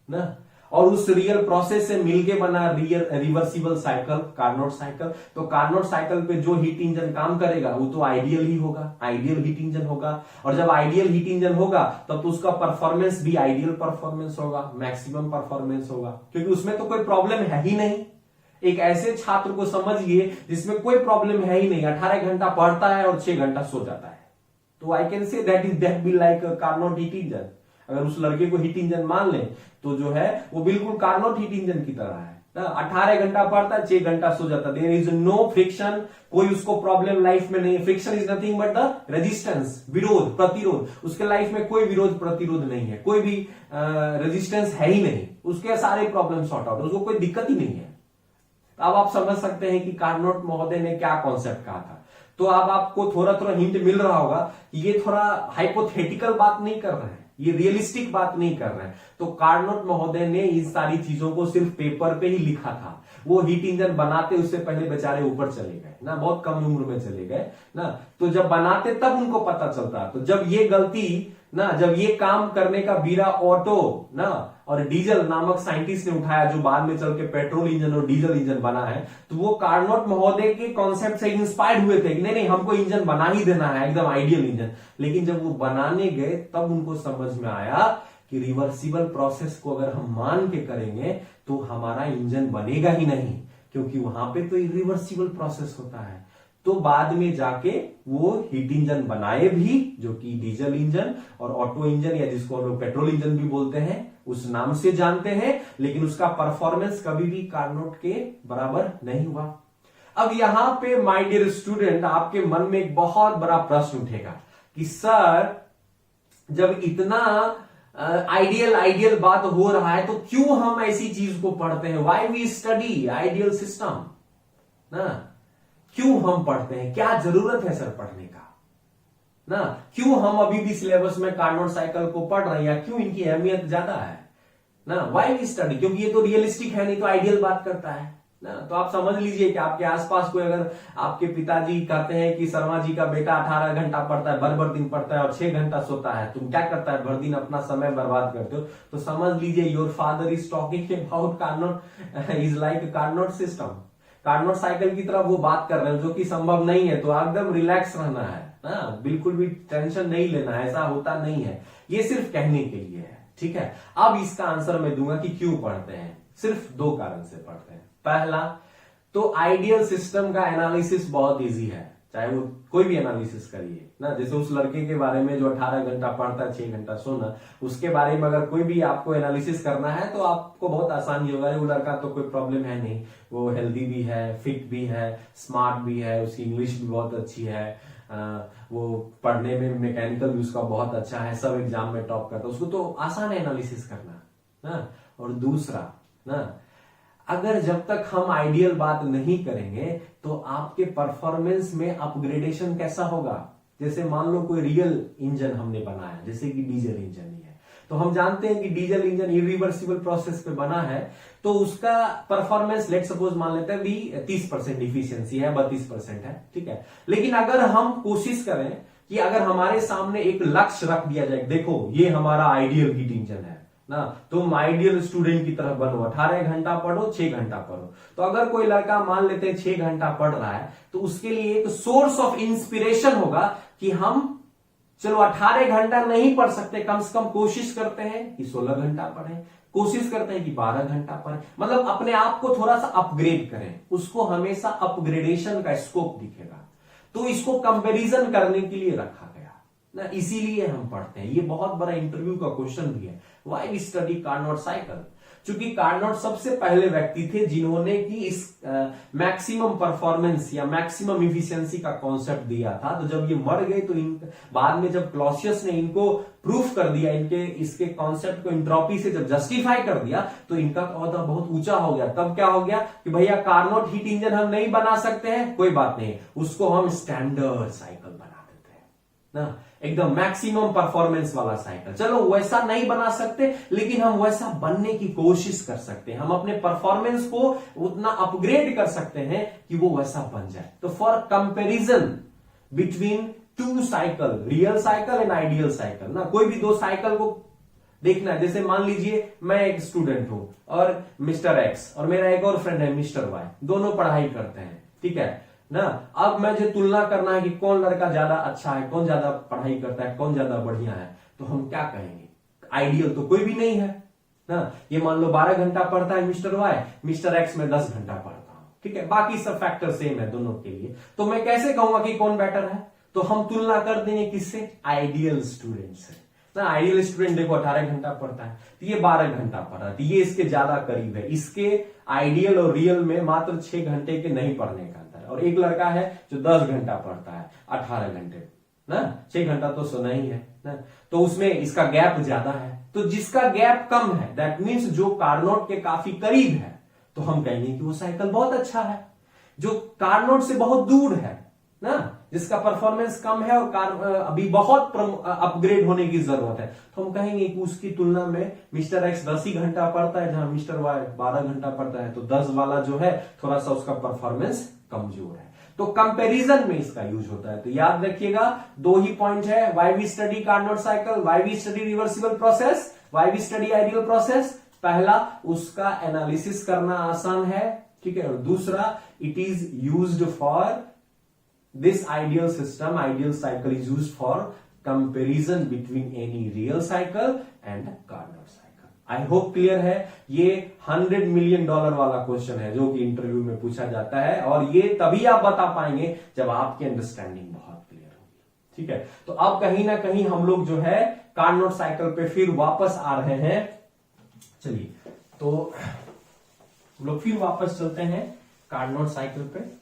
ना, और उस रियल प्रोसेस से मिलके बना रिवर्सिबल साइकिल, कार्नोट साइकिल। तो कार्नोट साइकिल पे जो हीट इंजन काम करेगा वो तो आइडियल ही होगा, आइडियल हीट इंजन होगा। और जब आइडियल हीट इंजन होगा तब तो उसका परफॉर्मेंस भी आइडियल परफॉर्मेंस होगा, मैक्सिमम परफॉर्मेंस होगा, क्योंकि उसमें तो कोई प्रॉब्लम है ही नहीं। एक ऐसे छात्र को समझिए जिसमें कोई प्रॉब्लम है ही नहीं, 18 घंटा पढ़ता है और 6 घंटा सो जाता है, तो I can say that be like Carnot heat engine. अगर उस लड़के को हीट इंजन मान लें तो जो है वो बिल्कुल कार्नोट हीट इंजन की तरह है। 18 घंटा पढ़ता है, 6 घंटा सो जाता है। देयर इज नो फ्रिक्शन, कोई उसको प्रॉब्लम लाइफ में नहीं है। Friction is nothing but the resistance, विरोध, प्रतिरोध। उसके लाइफ में कोई विरोध प्रतिरोध नहीं है, कोई भी रेजिस्टेंस है ही नहीं, उसके सारे प्रॉब्लम सॉर्ट आउट, उसको कोई दिक्कत ही नहीं है। अब आप समझ सकते हैं कि कार्नोट महोदय ने क्या कॉन्सेप्ट कहा था। तो अब आपको थोड़ा थोड़ा हिंट मिल रहा होगा कि ये थोड़ा हाइपोथेटिकल बात नहीं कर रहे हैं, ये रियलिस्टिक बात नहीं कर रहे हैं। तो कार्नोट महोदय ने इन सारी चीजों को सिर्फ पेपर पे ही लिखा था। वो हीट इंजन बनाते उससे पहले बेचारे ऊपर चले गए ना, बहुत कम उम्र में चले गए ना। तो जब बनाते तब उनको पता चलता। तो जब ये गलती ना, जब ये काम करने का बीड़ा ऑटो ना और डीजल नामक साइंटिस्ट ने उठाया, जो बाद में चल के पेट्रोल इंजन और डीजल इंजन बना है, तो वो कार्नोट महोदय के कॉन्सेप्ट से इंस्पायर्ड हुए थे कि नहीं हमको इंजन बना ही देना है, एकदम आइडियल इंजन। लेकिन जब वो बनाने गए तब उनको समझ में आया कि रिवर्सिबल प्रोसेस को अगर हम मान के करेंगे तो हमारा इंजन बनेगा ही नहीं, क्योंकि वहां पे तो इरिवर्सिबल प्रोसेस होता है। तो बाद में जाके वो हीट इंजन बनाए भी, जो कि डीजल इंजन और ऑटो इंजन या जिसको हम लोग पेट्रोल इंजन भी बोलते हैं उस नाम से जानते हैं, लेकिन उसका परफॉर्मेंस कभी भी कार्नोट के बराबर नहीं हुआ। अब यहां पे माय डियर स्टूडेंट, आपके मन में एक बहुत बड़ा प्रश्न उठेगा कि सर जब इतना आइडियल बात हो रहा है तो क्यों हम ऐसी चीज को पढ़ते हैं? Why we study ideal system ना, क्यों हम पढ़ते हैं? क्या जरूरत है सर पढ़ने का ना? क्यों हम अभी भी सिलेबस में कार्नोट साइकिल को पढ़ रहे हैं, या क्यों इनकी अहमियत ज्यादा है ना? वाई वी स्टडी, क्योंकि ये तो रियलिस्टिक है, नहीं तो आइडियल बात करता है ना। तो आप समझ लीजिए कि आपके आसपास कोई अगर आपके पिताजी कहते हैं कि शर्मा जी का बेटा 18 घंटा पढ़ता है, भर दिन पढ़ता है और 6 घंटा सोता है, तुम क्या करता है, भर दिन अपना समय बर्बाद करते हो, तो समझ लीजिए your father is talking about Carnot is like Carnot system, Carnot cycle की तरफ वो बात कर रहे हैं, जो कि संभव नहीं है। तो एकदम रिलैक्स रहना है ना, बिल्कुल भी टेंशन नहीं लेना है, ऐसा होता नहीं है, ये सिर्फ कहने के लिए है, ठीक है। अब इसका आंसर मैं दूंगा कि क्यों पढ़ते हैं। सिर्फ 2 कारण से पढ़ते हैं। पहला तो आइडियल सिस्टम का एनालिसिस बहुत इजी है, चाहे वो कोई भी एनालिसिस करिए ना। जैसे उस लड़के के बारे में जो 18 घंटा पढ़ता है, 6 घंटा सोना, उसके बारे में अगर कोई भी आपको एनालिसिस करना है तो आपको बहुत आसानी होगा। वो लड़का तो कोई प्रॉब्लम है नहीं, वो हेल्दी भी है, फिट भी है, स्मार्ट भी है, उसकी इंग्लिश भी बहुत अच्छी है, वो पढ़ने में मैकेनिकल भी उसका बहुत अच्छा है, सब एग्जाम में टॉप करता है, उसको तो आसान है एनालिसिस करना ना। और दूसरा ना, अगर जब तक हम आइडियल बात नहीं करेंगे तो आपके परफॉर्मेंस में अपग्रेडेशन कैसा होगा? जैसे मान लो कोई रियल इंजन हमने बनाया, जैसे कि डीजल इंजन ही है, तो हम जानते हैं कि डीजल इंजन इरिवर्सिबल प्रोसेस पे बना है, तो उसका परफॉर्मेंस लेट सपोज मान लेते हैं भी 30% इफिशियंसी है, 32% है, ठीक है। लेकिन अगर हम कोशिश करें कि अगर हमारे सामने एक लक्ष्य रख दिया जाए, देखो ये हमारा आइडियल हीट इंजन है ना, तुम आइडियल स्टूडेंट की तरह बनो, 18 घंटा पढ़ो, 6 घंटा पढ़ो। तो अगर कोई लड़का मान लेते हैं 6 घंटा पढ़ रहा है, तो उसके लिए एक सोर्स ऑफ इंस्पिरेशन होगा कि हम चलो 18 घंटा नहीं पढ़ सकते, कम से कम कोशिश करते हैं कि 16 घंटा पढ़ें, कोशिश करते हैं कि 12 घंटा पढ़ें, मतलब अपने आप को थोड़ा सा अपग्रेड करें। उसको हमेशा अपग्रेडेशन का स्कोप दिखेगा। तो इसको कंपैरिजन करने के लिए रखा गया ना, इसीलिए हम पढ़ते हैं। ये बहुत बड़ा इंटरव्यू का क्वेश्चन भी है, why we study Carnot cycle. क्योंकि कार्नोट सबसे पहले व्यक्ति थे जिन्होंने कि इस मैक्सिमम परफॉर्मेंस या मैक्सिमम इफिशियंसी का कॉन्सेप्ट दिया था। तो जब ये मर गए तो बाद में जब क्लॉसियस ने इनको प्रूफ कर दिया, इनके इसके कॉन्सेप्ट को एंट्रोपी से जब जस्टिफाई कर दिया, तो इनका ओहदा बहुत ऊंचा हो गया। तब क्या हो गया कि भैया कार्नोट हीट इंजन हम नहीं बना सकते हैं, कोई बात नहीं, उसको हम स्टैंडर्ड साइकिल बना देते हैं ना, एकदम मैक्सिमम परफॉर्मेंस वाला साइकिल। चलो वैसा नहीं बना सकते, लेकिन हम वैसा बनने की कोशिश कर सकते हैं, हम अपने परफॉर्मेंस को उतना अपग्रेड कर सकते हैं कि वो वैसा बन जाए। तो for comparison between 2 cycle, real cycle and ideal cycle ना, कोई भी 2 साइकिल को देखना है। जैसे मान लीजिए मैं एक स्टूडेंट हूं और मिस्टर एक्स, और मेरा एक और फ्रेंड है मिस्टर वाई, दोनों पढ़ाई करते हैं, ठीक है ना। अब मुझे तुलना करना है कि कौन लड़का ज्यादा अच्छा है, कौन ज्यादा पढ़ाई करता है, कौन ज्यादा बढ़िया है, तो हम क्या कहेंगे? आइडियल तो कोई भी नहीं है ना। ये मान लो 12 घंटा पढ़ता है मिस्टर वाई, मिस्टर एक्स में 10 घंटा पढ़ता हूं, ठीक है, बाकी सब फैक्टर सेम है दोनों के लिए। तो मैं कैसे कहूंगा कि कौन बेटर है? तो हम तुलना कर देंगे किससे? आइडियल स्टूडेंट से ना। आइडियल स्टूडेंट देखो 18 घंटा पढ़ता है, तो ये 12 घंटा पढ़ रहा है, तो ये इसके ज्यादा करीब है। इसके आइडियल और रियल में मात्र 6 घंटे के नहीं पढ़ने का अंतर है। और एक लड़का है जो 10 घंटा पढ़ता है, 18 घंटे ना, 6 घंटा तो सोना ही है ना, तो उसमें इसका गैप ज्यादा है। तो जिसका गैप कम है, दैट मीन्स जो कार्नोट के काफी करीब है, तो हम कहेंगे कि वो साइकिल बहुत अच्छा है। जो कार्नोट से बहुत दूर है ना, जिसका परफॉर्मेंस कम है और अभी बहुत अपग्रेड होने की जरूरत है, तो हम कहेंगे कि उसकी तुलना में मिस्टर एक्स 10 ही घंटा पढ़ता है, जहां मिस्टर वाई 12 घंटा पढ़ता है, तो 10 वाला जो है थोड़ा सा उसका परफॉर्मेंस कमजोर है। तो कंपैरिजन में इसका यूज होता है। तो याद रखिएगा, दो ही पॉइंट है, why we study Carnot cycle, why we study reversible process, why we study ideal process. पहला, उसका एनालिसिस करना आसान है, ठीक है, और दूसरा, it is used for this ideal system, ideal cycle is used for comparison between any real cycle and Carnot cycle. I hope clear है। ये $100 million वाला क्वेश्चन है जो कि इंटरव्यू में पूछा जाता है, और ये तभी आप बता पाएंगे जब आपकी अंडरस्टैंडिंग बहुत क्लियर होगी, ठीक है। तो अब कहीं ना कहीं हम लोग जो है कार्नोट साइकिल पे फिर वापस आ रहे हैं। चलिए, तो हम लोग फिर वापस चलते हैं कार्नोट साइकिल पे।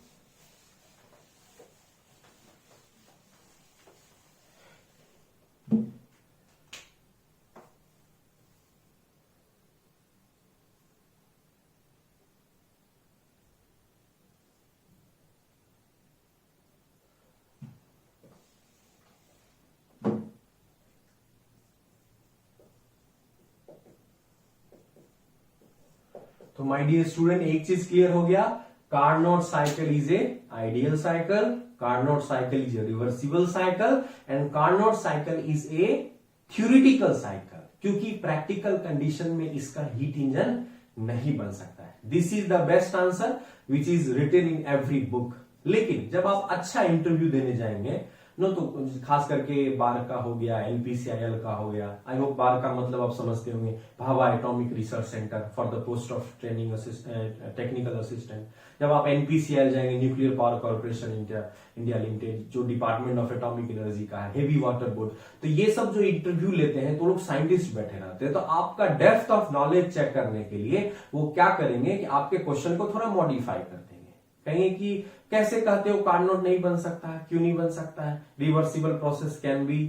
तो माय डियर स्टूडेंट, एक चीज क्लियर हो गया, Carnot cycle is a ideal cycle, Carnot cycle is a reversible cycle, and Carnot cycle is a theoretical cycle, क्योंकि प्रैक्टिकल कंडीशन में इसका हीट इंजन नहीं बन सकता है। This is the best answer which is written in every book. लेकिन जब आप अच्छा इंटरव्यू देने जाएंगे नो, तो खास करके बार का हो गया, एनपीसीआईएल का हो गया, आई होप बार का मतलब आप समझते होंगे, Bhabha atomic research centre for the post of training technical assistant. जब आप एनपीसीआईएल जाएंगे, nuclear power corporation India limited, जो डिपार्टमेंट ऑफ एटॉमिक एनर्जी का है, हेवी वाटर बोर्ड, तो ये सब जो इंटरव्यू लेते हैं तो लोग साइंटिस्ट बैठे रहते हैं, तो आपका डेप्थ ऑफ नॉलेज चेक करने के लिए वो क्या करेंगे कि आपके क्वेश्चन को थोड़ा मॉडिफाई कर देंगे। कहेंगे कि कैसे कहते हो कार्नोट नहीं बन सकता है, क्यों नहीं बन सकता है, reversible process can be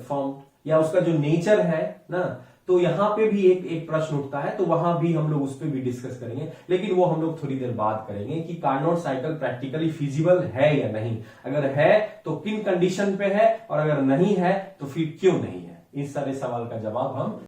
form, या उसका जो नेचर है ना, तो यहां पे भी एक प्रश्न उठता है, तो वहां भी हम लोग उस पर भी डिस्कस करेंगे। लेकिन वो हम लोग थोड़ी देर बाद करेंगे कि कार्नोट साइकिल प्रैक्टिकली फिजिबल है या नहीं, अगर है तो किन कंडीशन पे है, और अगर नहीं है तो फिर क्यों नहीं है। इस सारे सवाल का जवाब हम